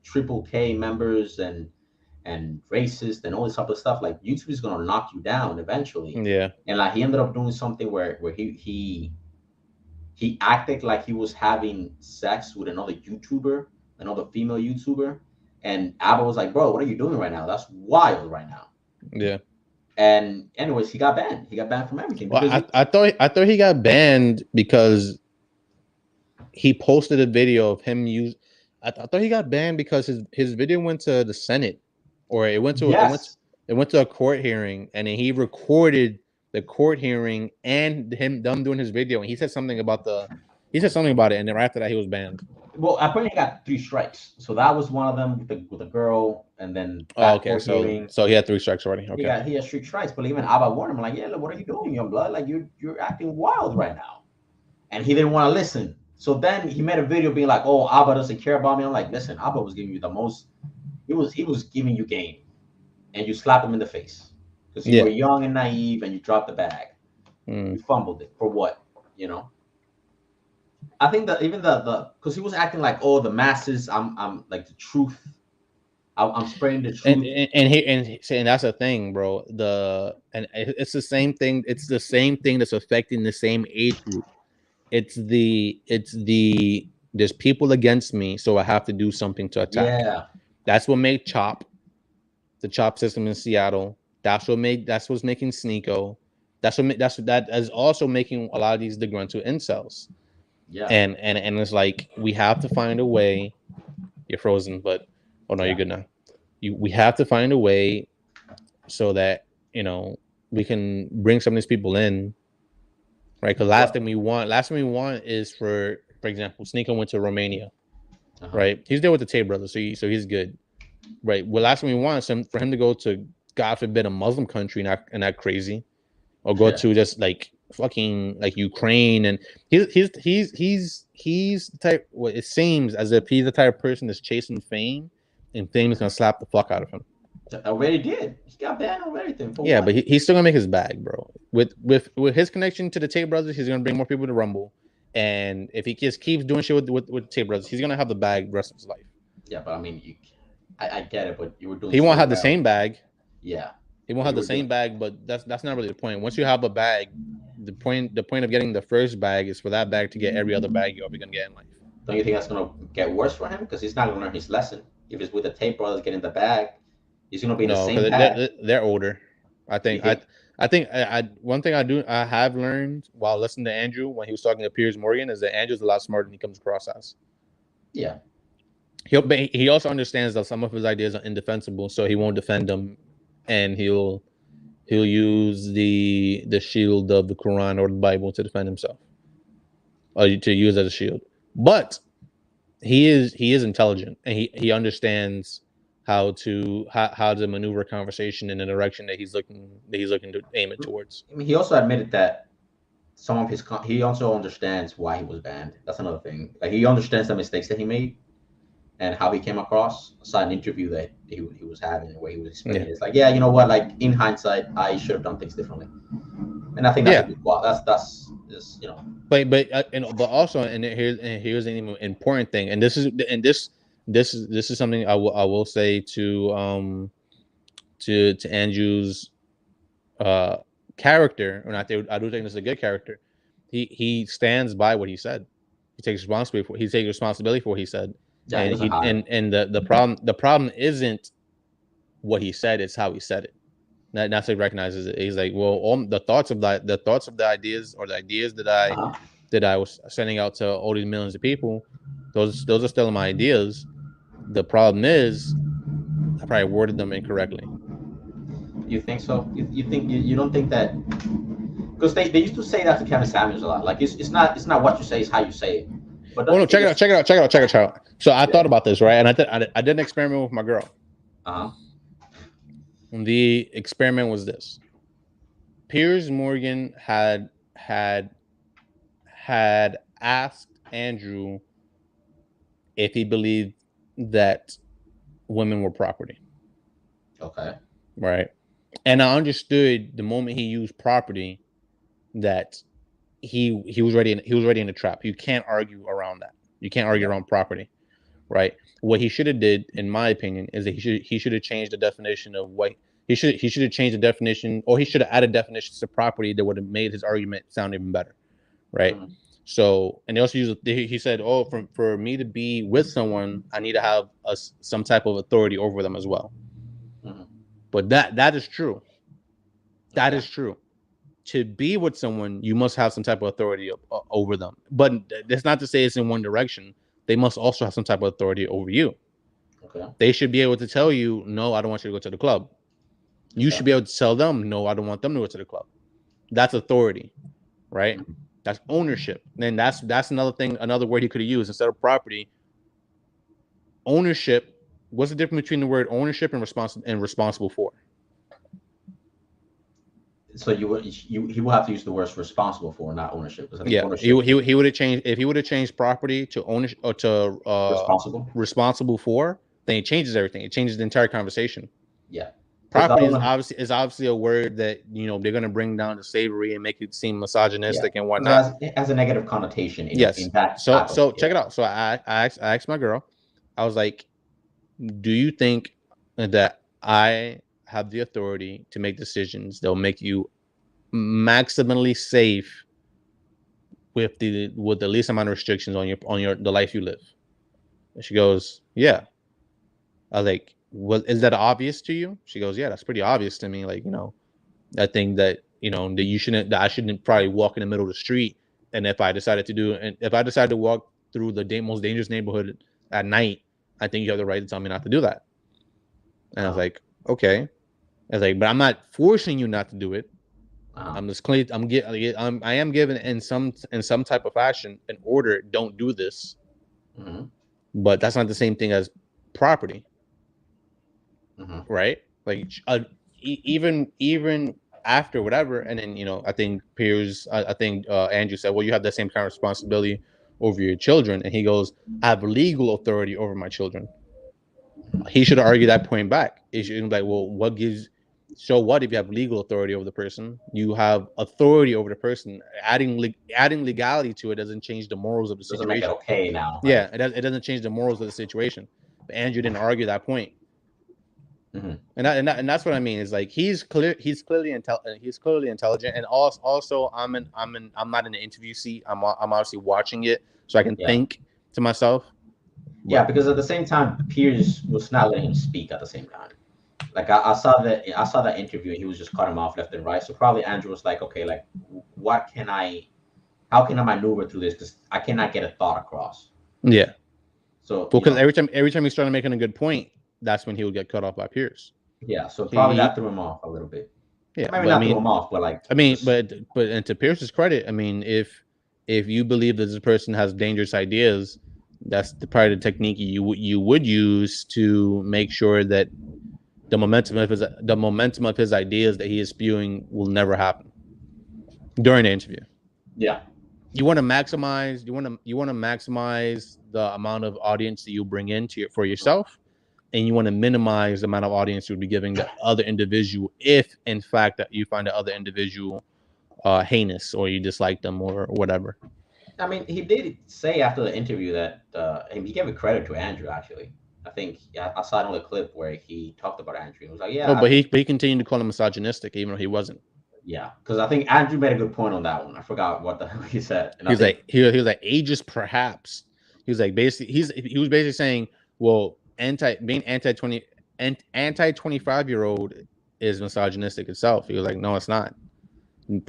Triple K members and racist and all this type of stuff. Like, YouTube is gonna knock you down eventually. Yeah. And like, he ended up doing something where he acted like he was having sex with another female YouTuber. And Abba was like, bro, what are you doing right now? That's wild right now. Yeah. And anyways, he got banned. He got banned from everything. Well, I thought he got banned because he posted a video of him I thought he got banned because his video went to the Senate, or it went to a court hearing, and then he recorded the court hearing and them doing his video, and he said something about it, and then right after that he was banned. Well, apparently he got 3 strikes. So that was one of them with the girl, and then so he had 3 strikes already. Okay. He had 3 strikes, but even Abba warned him, like, yeah, look, what are you doing, young blood? Like, you're acting wild right now, and he didn't want to listen. So then he made a video being like, oh, Abba doesn't care about me. I'm like, listen, Abba was giving you the most. He was giving you game, and you slapped him in the face because you were young and naive, and you dropped the bag. You fumbled it for what, I think that even because he was acting like, oh, the masses, I'm like the truth. I'm spreading the truth. And that's the thing, bro. It's the same thing. It's the same thing that's affecting the same age group. It's the there's people against me, so I have to do something to attack. Yeah. That's what made Chop, the Chop system in Seattle. That's what's making Sneeko. That is also making a lot of these degrunts to incels. Yeah. And it's like we have to find a way. You're frozen, but oh no, you're good now. We have to find a way so that we can bring some of these people in, right? Because last thing we want is for example, Sneeko went to Romania, right? He's there with the Tay brothers, so he's good, right? Well, last thing we want is for him to go to, God forbid, a Muslim country, not crazy, or go to just like fucking like Ukraine, and he's the type. Well, it seems as if he's the type of person that's chasing fame, and fame is gonna slap the fuck out of him. Already did. He got banned on everything. Yeah, but he's still gonna make his bag, bro. With his connection to the Tate brothers, he's gonna bring more people to Rumble, and if he just keeps doing shit with the Tate brothers, he's gonna have the bag the rest of his life. Yeah, but I mean, I get it, but you were doing. He won't have the same bag. Yeah. He won't have the same bag, but that's not really the point. Once you have a bag, the point of getting the first bag is for that bag to get every other bag you're ever gonna get in life. Don't you think that's gonna get worse for him? Because he's not gonna learn his lesson. If it's with the Tate brothers getting the bag, he's gonna be in the same bag. They're older. I think one thing I have learned while listening to Andrew when he was talking to Pires Morgan is that Andrew's a lot smarter than he comes across as. Yeah. He also understands that some of his ideas are indefensible, so he won't defend them, and he'll use the shield of the Quran or the Bible to defend himself, or to use as a shield. But he is intelligent, and he understands how to maneuver a conversation in a direction that he's looking to aim it towards. I mean, he also admitted that some of he also understands why he was banned. That's another thing. Like, he understands the mistakes that he made and how he came across. I saw an interview that he was having where he was explaining. It's like, yeah, you know what? Like, in hindsight, I should have done things differently. And I think that's that's just but also, and here's an even important thing, and this is something I will say to Andrew's character, or not. I do think this is a good character. He stands by what he said. He takes responsibility for what he said. Yeah, and the problem isn't what he said; it's how he said it. Not so he recognizes it. He's like, well, all the thoughts of the ideas, or the ideas that I was sending out to all these millions of people, those are still my ideas. The problem is, I probably worded them incorrectly. You think so? You don't think that? Because they used to say that to Kevin Samuels a lot. Like, it's not what you say, it's how you say it. But check it out. So I thought about this, right? And I did an experiment with my girl. And the experiment was this: Pires Morgan had asked Andrew if he believed that women were property. Okay. Right. And I understood the moment he used property that he was ready in the trap. You can't argue around that. You can't argue around property, right? What he should have did, in my opinion, is that he should have changed the definition of what he should have changed the definition, or he should have added definitions to property that would have made his argument sound even better, right? Mm-hmm. So, and he said, oh, for me to be with someone, I need to have some type of authority over them as well. Mm-hmm. But that is true. That is true. To be with someone, you must have some type of authority over them. But that's not to say it's in one direction. They must also have some type of authority over you. Okay. They should be able to tell you, no, I don't want you to go to the club. You should be able to tell them, no, I don't want them to go to the club. That's authority, right? Mm-hmm. That's ownership. And that's another thing, another word he could have used instead of property. Ownership. What's the difference between the word ownership and responsible for? So he will have to use the words responsible for, not ownership. Yeah, he would have changed, if he would have changed property to ownership, or to responsible for, then it changes everything. It changes the entire conversation. Yeah, property is obviously a word that they're going to bring down to slavery and make it seem misogynistic and whatnot. It has a negative connotation. Yes. So check it out. So I asked my girl, I was like, do you think that I have the authority to make decisions that will make you maximally safe with the least amount of restrictions on your the life you live. And she goes, yeah. I was like, well, is that obvious to you? She goes, yeah, that's pretty obvious to me. Like, I think that that I shouldn't probably walk in the middle of the street. And if I decided to walk through the most dangerous neighborhood at night, I think you have the right to tell me not to do that. And I was like, okay. I was like, but I'm not forcing you not to do it. I'm just clear. I am given in some type of fashion an order. Don't do this. But that's not the same thing as property, right? Like even after whatever, and then I think Andrew said, well, you have the same kind of responsibility over your children, and he goes, I have legal authority over my children. He should argue that point back. He should be like, well, what gives? So what if you have legal authority over the person? You have authority over the person. Adding legality to it doesn't change the morals of the situation. Doesn't make it okay now. Yeah, it doesn't change the morals of the situation. But Andrew didn't argue that point. And that's what I mean. Is like he's clearly intelligent, and also I'm not in the interview seat. I'm obviously watching it so I can think to myself. Yeah, because at the same time, Pires was not letting him speak at the same time. Like I saw that interview, and he was just cutting him off left and right. So probably Andrew was like, okay, like how can I maneuver through this, because I cannot get a thought across. Yeah. So because every time he's trying to make a good point, that's when he would get cut off by Pires. Yeah. So probably that threw him off a little bit. Yeah. Maybe not threw him off, but like. I mean, but and to Pierce's credit, I mean, if you believe that this person has dangerous ideas, that's the part of the technique you would use to make sure that the momentum of his ideas that he is spewing will never happen during the interview. Yeah. You want to maximize the amount of audience that you bring in for yourself, and you want to minimize the amount of audience you'll be giving the other individual if in fact that you find the other individual heinous or you dislike them or whatever. I mean, he did say after the interview that he gave a credit to Andrew, actually. I think I saw another clip where he talked about Andrew. He was like, yeah. Oh, but he continued to call him misogynistic even though he wasn't. Yeah, because I think Andrew made a good point on that one. I forgot what the hell he said. And he was like ageist perhaps. He was like basically he was basically saying, well, being anti 25-year-old is misogynistic itself. He was like, no, it's not.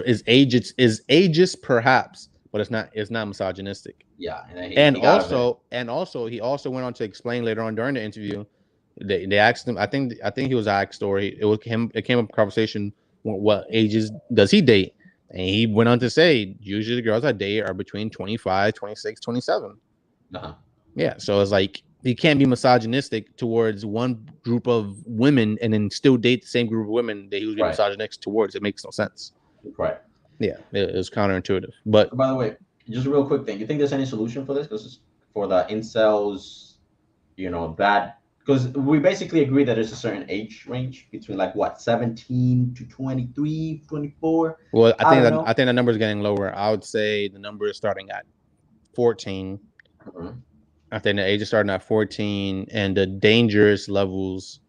Is ageist perhaps, but it's not misogynistic. Yeah, and also he also went on to explain later on during the interview. They asked him. I think he was asked, or it came up in conversation. What ages does he date? And he went on to say, usually the girls I date are between 25, 26, 27. Yeah, so it's like you can't be misogynistic towards one group of women and then still date the same group of women that he was being misogynistic towards. It makes no sense. Right. Yeah, it was counterintuitive. But by the way, just a real quick thing. You think there's any solution for this? Because for the incels, bad. Because we basically agree that there's a certain age range between 17 to 23, 24. Well, I think the number is getting lower. I would say the number is starting at 14. I think the age is starting at 14, and the dangerous levels,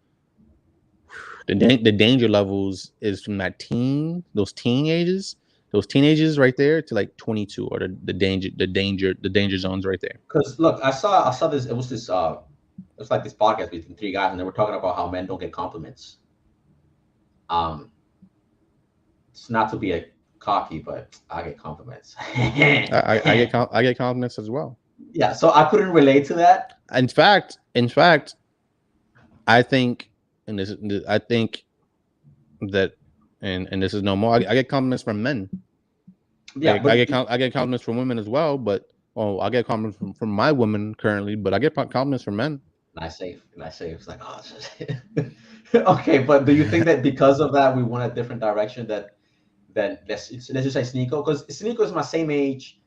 the danger levels is from those teenagers right there to 22, or the danger zones right there. Because look, I saw this. It was this. It's like this podcast between three guys, and they were talking about how men don't get compliments. It's not to be a cocky, but I get compliments. I get compliments as well. Yeah, so I couldn't relate to that. In fact, I think, and this is no more. I get compliments from men. Yeah, I get compliments from women as well, but I get compliments from my woman currently, but I get compliments from men. Nice save. It's like, oh, okay, but do you think that because of that we went a different direction? That let's just say Sneeko, because Sneeko is my same age.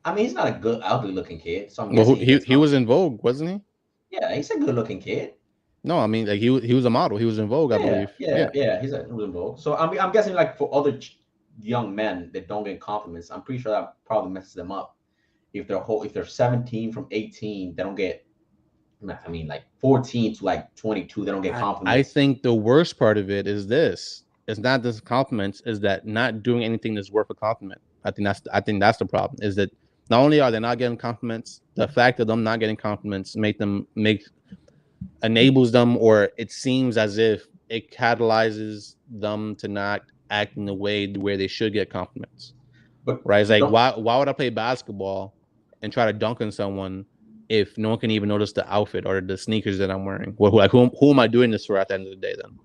I mean, he's not a good, ugly looking kid. So he was in Vogue, wasn't he? Yeah, he's a good looking kid. No, I mean, he was a model. He was in Vogue, I believe. Yeah, he was in Vogue. So I'm guessing for other young men that don't get compliments, I'm pretty sure that probably messes them up. If they're 17 from 18, they don't get I mean, like 14 to like 22, they don't get compliments. I think the worst part of it is this. It's not just compliments, is that not doing anything that's worth a compliment. I think that's the problem. Is that not only are they not getting compliments, the fact of them not getting compliments enables them, or it seems as if it catalyzes them to not act in the way where they should get compliments. But right? It's like, why would I play basketball and try to dunk on someone if no one can even notice the outfit or the sneakers that I'm wearing? Well, like, who am I doing this for at the end of the day then?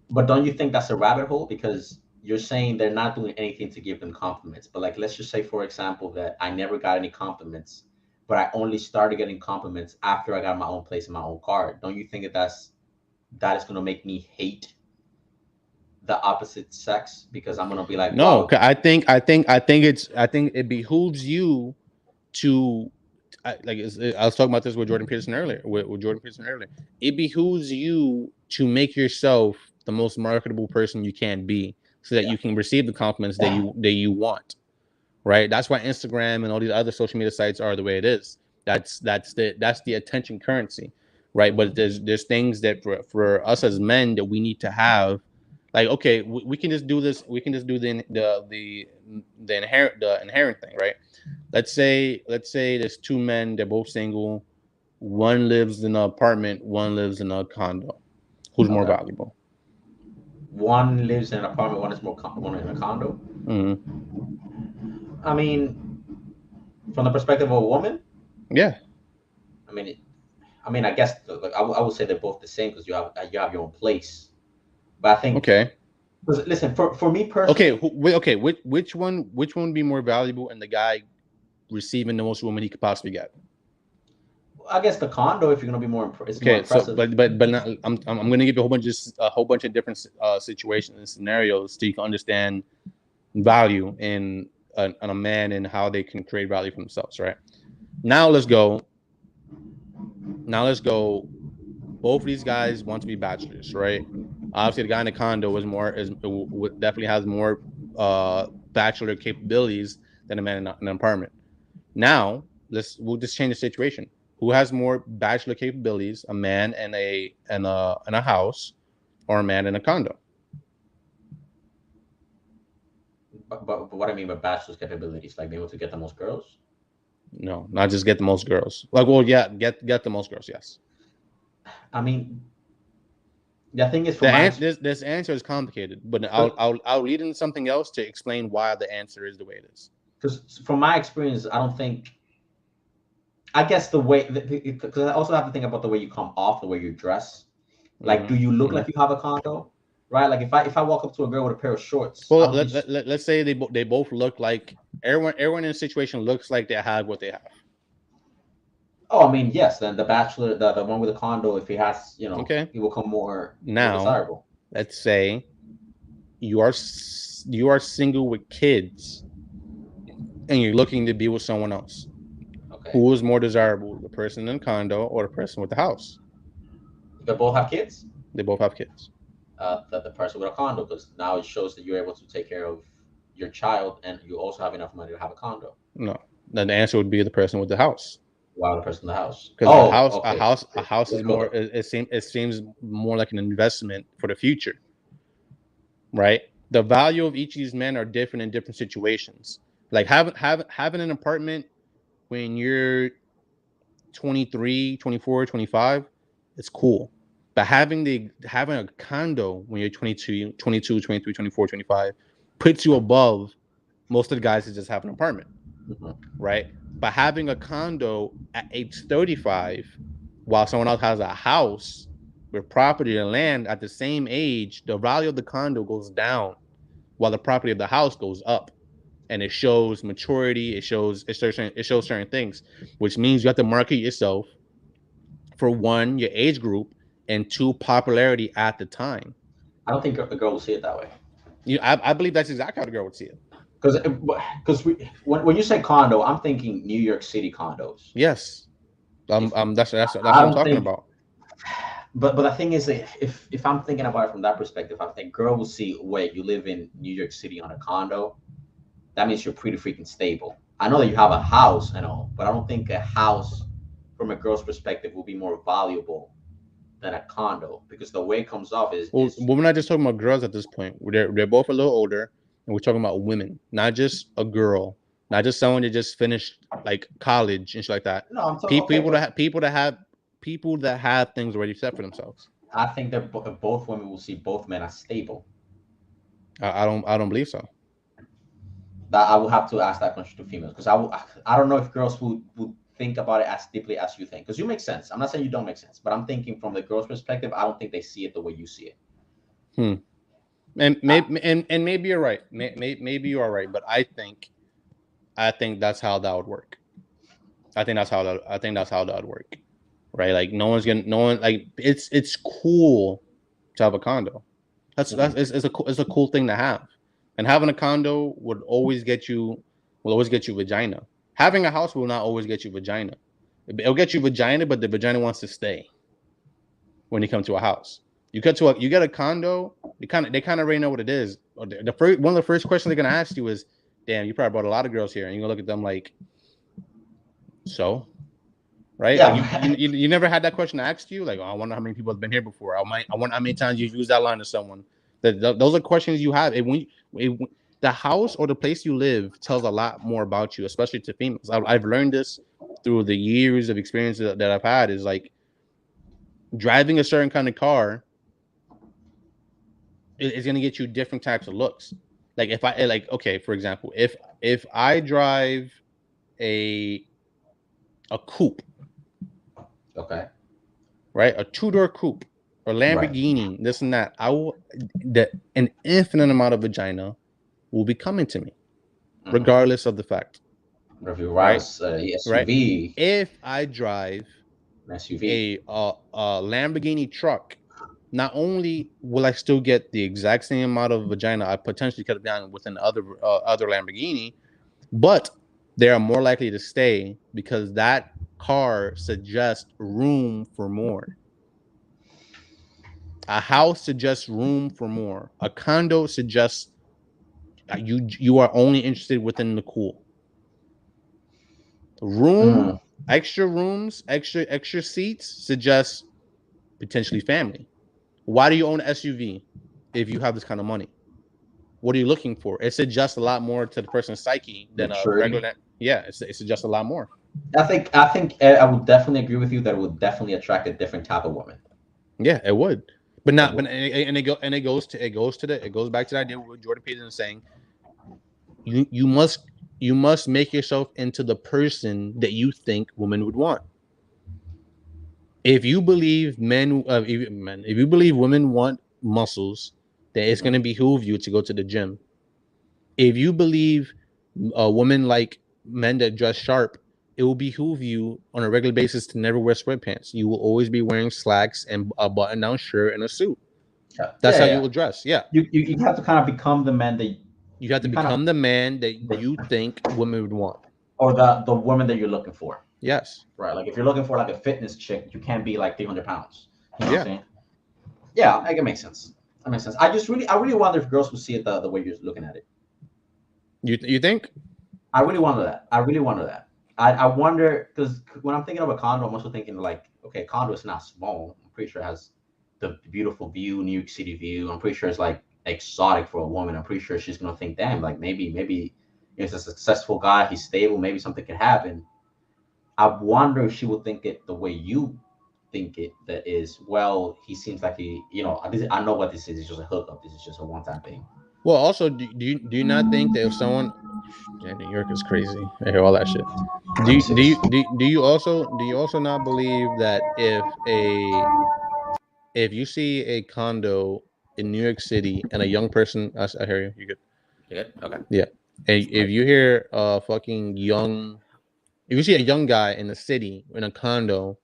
But don't you think that's a rabbit hole? Because you're saying they're not doing anything to give them compliments. But like, let's just say, for example, that I never got any compliments, but I only started getting compliments after I got my own place and my own car. Don't you think that that is going to make me hate the opposite sex? Because I'm going to be like, no, wow. I think it behooves you to, I was talking about this with Jordan Peterson earlier. It behooves you to make yourself the most marketable person you can be, so that you can receive the compliments that you want. Right. That's why Instagram and all these other social media sites are the way it is. That's the attention currency. Right. But there's things that for us as men that we need to have. Like, okay, we can just do this. We can just do the inherent thing, right? Let's say there's two men. They're both single. One lives in an apartment. One lives in a condo. Who's more valuable? One lives in an apartment. One in a condo. Mm-hmm. I mean, from the perspective of a woman. Yeah. I mean, I guess I would say they're both the same because you have your own place. But I think okay. Because listen, for me personally, okay. Which one would be more valuable, and the guy receiving the most women he could possibly get? I guess the condo, if you're gonna be more, more impressive. So but not, I'm gonna give you a whole bunch of different situations and scenarios so you can understand value in a man and how they can create value for themselves. Right. Now let's go. Both of these guys want to be bachelors, right? Obviously, the guy in the condo definitely has more bachelor capabilities than a man in an apartment. Now, we'll just change the situation. Who has more bachelor capabilities, a man in a house, or a man in a condo? But what I mean by bachelor's capabilities, like being able to get the most girls? No, not just get the most girls. Like, well, yeah, get the most girls, yes. I mean, the thing is, this answer is complicated, but I'll lead into something else to explain why the answer is the way it is. Because from my experience, I don't think. I guess the way, because I also have to think about the way you come off, the way you dress. Like, do you look like you have a condo? Right? Like, if I walk up to a girl with a pair of shorts. Well, let's say they both look like everyone in a situation looks like they have what they have. Oh, I mean, yes. Then the bachelor, the one with a condo, if he has, okay, he will come more desirable. Let's say you are single with kids, and you're looking to be with someone else. Okay. Who is more desirable, the person in the condo or the person with the house? They both have kids. They both have kids. The person with a condo, because now it shows that you're able to take care of your child, and you also have enough money to have a condo. No, then the answer would be the person with the house. Why the person in the house? Because a house is more. It seems more like an investment for the future, right? The value of each of these men are different in different situations. Like having an apartment when you're 23, 24, 25, it's cool. But having a condo when you're 22, 23, 24, 25 puts you above most of the guys that just have an apartment, right? But having a condo at age 35, while someone else has a house with property and land at the same age, the value of the condo goes down while the property of the house goes up. And it shows maturity. It shows certain things, which means you have to market yourself for one, your age group, and two, popularity at the time. I don't think the girl will see it that way. I believe that's exactly how the girl would see it. Because when you say condo, I'm thinking New York City condos. Yes, that's what I'm talking about. But the thing is, if I'm thinking about it from that perspective, I think girl will see, wait, you live in New York City on a condo. That means you're pretty freaking stable. I know that you have a house and all, but I don't think a house from a girl's perspective, will be more valuable than a condo, because the way it comes off is, Well, we're not just talking about girls at this point. They're both a little older, and we're talking about women, not just a girl, not just someone that just finished like college and shit like that. no, I'm talking People that have things already set for themselves. I think that both women will see both men as stable. I don't believe so. That I will have to ask that question to females, because I don't know if girls would think about it as deeply as you think, because you make sense. I'm not saying you don't make sense, but I'm thinking from the girl's perspective, I don't think they see it the way you see it. And maybe you're right. Maybe you are right, but I think that's how that would work. I think that's how that would work, right? Like no one like it's cool to have a condo. It's a cool thing to have, and having a condo will always get you vagina. Having a house will not always get you vagina. It'll get you vagina, but the vagina wants to stay when you come to a house. You get a condo, they kind of already know what it is. One of the first questions they're gonna ask you is, "Damn, you probably brought a lot of girls here," and you're gonna look at them like, "So, right? Yeah. Like you never had that question asked you, like, oh, I wonder how many people have been here before. I wonder how many times you've used that line to someone." Those are questions you have. The house or the place you live tells a lot more about you, especially to females. I've learned this through the years of experience that I've had. Is like driving a certain kind of car is going to get you different types of looks. Like if I okay, for example, if I drive a coupe, Okay, right, a 2-door coupe or Lamborghini, right, this and that, an infinite amount of vagina will be coming to me, regardless of the fact. If you ride SUV, right? If I drive an SUV, a Lamborghini truck, not only will I still get the exact same amount of vagina I potentially could have gotten with an other Lamborghini, but they are more likely to stay because that car suggests room for more. A house suggests room for more. A condo suggests you are only interested within the cool room. Extra rooms, extra seats suggests potentially family. Why do you own an SUV if you have this kind of money? What are you looking for? It suggests a lot more to the person's psyche than a regular. Yeah, it suggests a lot more. I think I would definitely agree with you that it would definitely attract a different type of woman. Yeah, it would, but not. But it goes back to the idea what Jordan Peterson is saying. You must make yourself into the person that you think women would want. If you believe if you believe women want muscles, then it's going to behoove you to go to the gym. If you believe women like men that dress sharp, it will behoove you on a regular basis to never wear sweatpants. You will always be wearing slacks and a button-down shirt and a suit. That's how you will dress. Yeah. You have to kind of become the man that you have to become the man that you think women would want, or the woman that you're looking for. Yes. Right. Like if you're looking for like a fitness chick, you can't be like 300 pounds. You know what I'm saying? Yeah, I think it makes sense. That makes sense. I really wonder if girls will see it the way you're looking at it. You think? I really wonder that. I wonder, because when I'm thinking of a condo, I'm also thinking like, okay, condo is not small. I'm pretty sure it has the beautiful view, New York City view. I'm pretty sure it's like exotic for a woman. I'm pretty sure she's gonna think, damn, like maybe he's a successful guy, he's stable, maybe something could happen. I wonder if she would think it the way you think it. That is, well, he seems like he, I know what this is. It's just a hookup. This is just a one-time thing. Well, also, do you not think that if someone, New York is crazy, I hear all that shit. Do you also not believe that if you see a condo in New York City and a young person, I hear you. You good? You good? Okay. Yeah. And if you hear if you see a young guy in the city in a condo,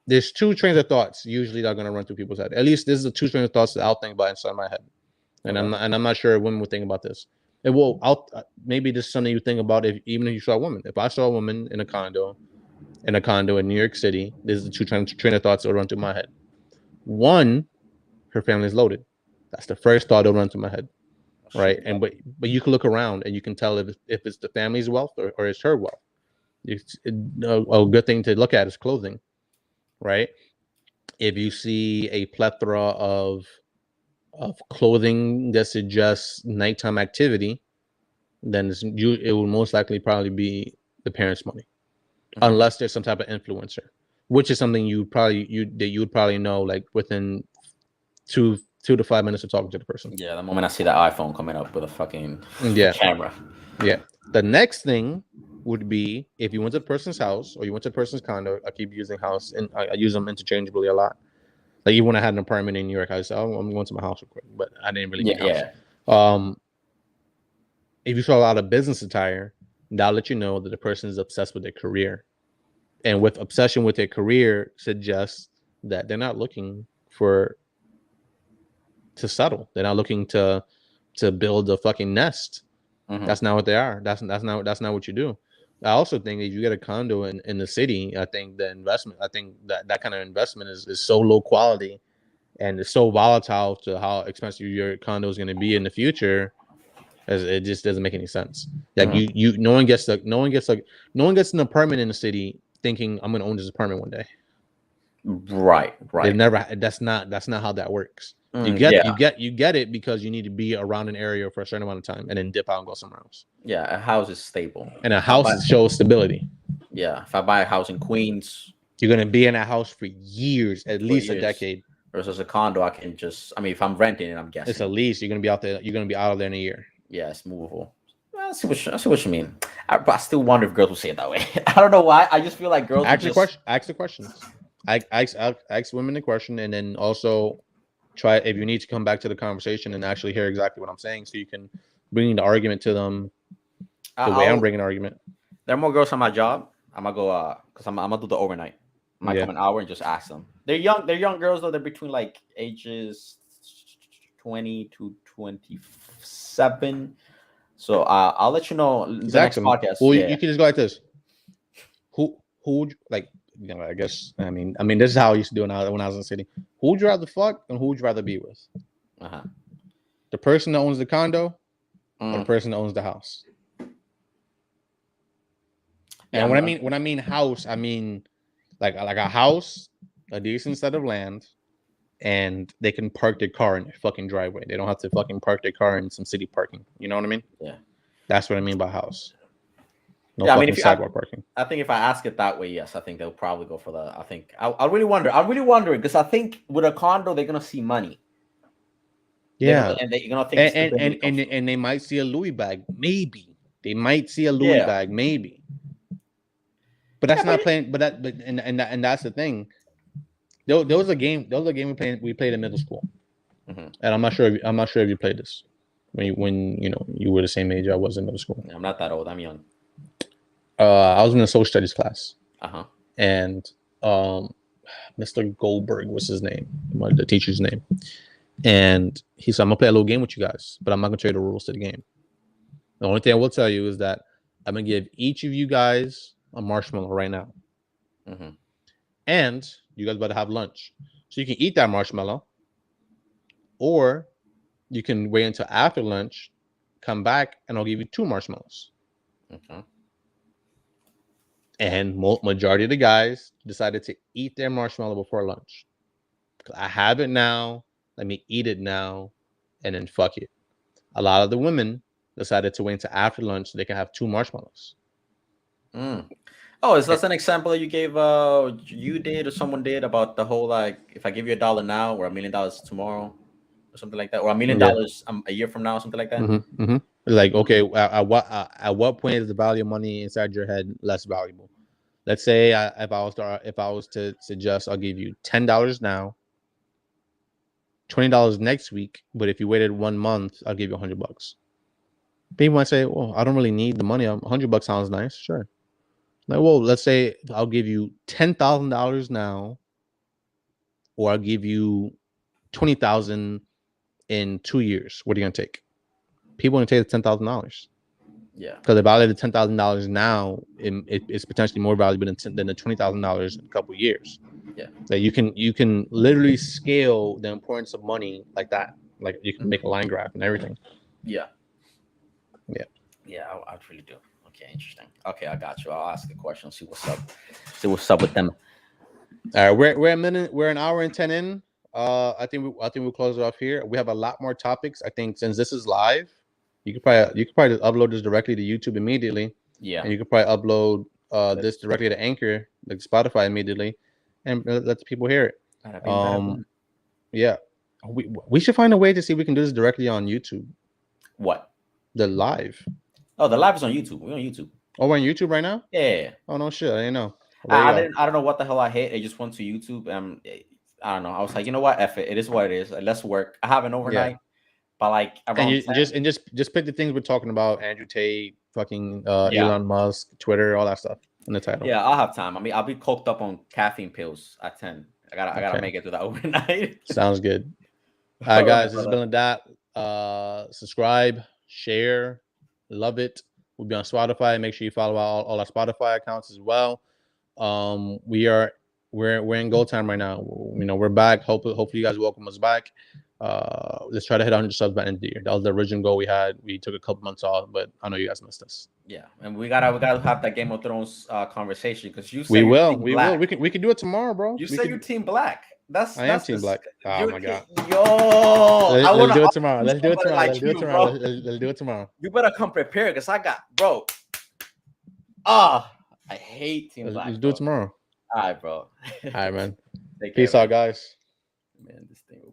there's two trains of thoughts usually that are going to run through people's head. At least this is the two trains of thoughts that I'll think about inside my head, and I'm not sure women would think about this. And maybe this is something you think about even if you saw a woman. If I saw a woman in a condo in New York City, this is the two train of thoughts that will run through my head. One, her family is loaded. That's the first thought that will run through my head. Right. And but you can look around and you can tell if it's the family's wealth or it's her wealth. A good thing to look at is clothing, right? If you see a plethora of clothing that suggests nighttime activity, then it will most likely probably be the parents' money, unless there's some type of influencer, which is something you would probably know like within 2 to 5 minutes of talking to the person. Yeah, the moment I see the iPhone coming up with a fucking camera. Yeah. The next thing would be if you went to the person's house or you went to the person's condo. I keep using house, and I use them interchangeably a lot. Like even when I had an apartment in New York, I said, "Oh, I'm going to my house real quick," but I didn't really mean house. If you saw a lot of business attire, that'll let you know that the person is obsessed with their career, and with obsession with their career suggests that they're not looking to settle. They're not looking to build a fucking nest. That's not what they are. That's not what you do. I also think if you get a condo in the city, I think that kind of investment is so low quality and it's so volatile to how expensive your condo is going to be in the future, as it just doesn't make any sense. Like no one gets an apartment in the city thinking I'm going to own this apartment one day. Right. They've never. That's not how that works. You get it because you need to be around an area for a certain amount of time and then dip out and go somewhere else. Yeah, a house is stable. And a house shows stability. Yeah, if I buy a house in Queens, you're gonna be in a house for years, at least a decade. Versus a condo, I can just. I mean, if I'm renting it, I'm guessing it's a lease. You're gonna be out there. You're gonna be out of there in a year. Yeah, it's movable. Well, I see what you mean. But I still wonder if girls will say it that way. I don't know why. I just feel like girls. Ask the questions. Ask women the question, and then also try if you need to come back to the conversation and actually hear exactly what I'm saying, so you can bring the argument to them the way I'm bringing an argument. There are more girls on my job. I'm gonna go because I'm gonna do the overnight. I might come an hour and just ask them. They're young. They're young girls though. They're between like ages 20 to 27. So I'll let you know the next podcast. Well, you can just go like this. Who would like? You know, I guess. I mean, this is how I used to do it when I was in the city. Who would you rather fuck and who would you rather be with? The person that owns the condo or the person that owns the house? And when I mean house, I mean like a house, a decent set of land, and they can park their car in their fucking driveway. They don't have to fucking park their car in some city parking. You know what I mean? Yeah. That's what I mean by house. No fucking sidewalk parking. I think if I ask it that way, yes, I think they'll probably go for the. I think I really wonder. I'm really wondering because I think with a condo they're gonna see money. Yeah, and they're gonna think and they might see a Louis bag. Maybe they might see a Louis bag. Maybe. But that's not playing. But that's the thing. There was a game we played in middle school, and I'm not sure if you played this when you were the same age I was in middle school. I'm not that old. I'm young. I was in a social studies class, and Mr. Goldberg was his name, the teacher's name, and he said, "I'm gonna play a little game with you guys, but I'm not gonna tell you the rules to the game. The only thing I will tell you is that I'm gonna give each of you guys a marshmallow right now, and you guys better have lunch, so you can eat that marshmallow, or you can wait until after lunch, come back, and I'll give you 2 marshmallows." And majority of the guys decided to eat their marshmallow before lunch. I have it now. Let me eat it now, and then fuck it. A lot of the women decided to wait until after lunch so they can have 2 marshmallows. Oh, is that an example that you gave? You did or someone did about the whole like if I give you $1 now or $1 million tomorrow or something like that, or $1 million a year from now, or something like that. Like, okay, at what point is the value of money inside your head less valuable? Let's say if I was to suggest I'll give you $10 now, $20 next week, but if you waited 1 month, I'll give you $100. People might say, "Well, I don't really need the money. $100 sounds nice, sure." Like, well, let's say I'll give you $10,000 now, or I'll give you $20,000 in 2 years. What are you gonna take? People gonna take the $10,000. Yeah, because the value of the $10,000 now it's potentially more valuable than the $20,000 in a couple of years. Yeah, so you can literally scale the importance of money like that. Like you can make a line graph and everything. Yeah, I really do. Okay, interesting. Okay, I got you. I'll ask a question. See what's up. See what's up with them. All right, we're an hour and 10 in. I think we'll close it off here. We have a lot more topics. I think since this is live, you could probably upload this directly to YouTube immediately. Yeah. And you could probably upload this directly to Anchor, like Spotify immediately, and let the people hear it. Yeah. We should find a way to see if we can do this directly on YouTube. What? The live. Oh, the live is on YouTube. We're on YouTube. Oh, we're on YouTube right now? Yeah. Oh no shit. I didn't know. I don't know what the hell I hit. I just went to YouTube. I don't know. I was like, you know what? F it. It is what it is. Let's work. I have an overnight, but like around just pick the things we're talking about: Andrew Tate, fucking Elon Musk, Twitter, all that stuff in the title. Yeah, I'll have time. I mean, I'll be coked up on caffeine pills at 10. I gotta make it through that overnight. Sounds good. All right, guys. This has been Lidat. Subscribe, share, love it. We'll be on Spotify. Make sure you follow all our Spotify accounts as well. We're in goal time right now. You know, we're back. Hopefully you guys welcome us back. Let's try to hit 100 subs by the end of the year. That was the original goal we had. We took a couple months off, but I know you guys missed us. Yeah, and we gotta have that Game of Thrones conversation because you. We will. We can do it tomorrow, bro. You say you're Team Black. I am Team Black. Oh my god. Yo, let's do it tomorrow. Let's do it tomorrow. You better come prepared because I got I hate Team Black. Let's do it tomorrow. All right, bro. All right, man. Take Peace care, out, guys. Man, this thing.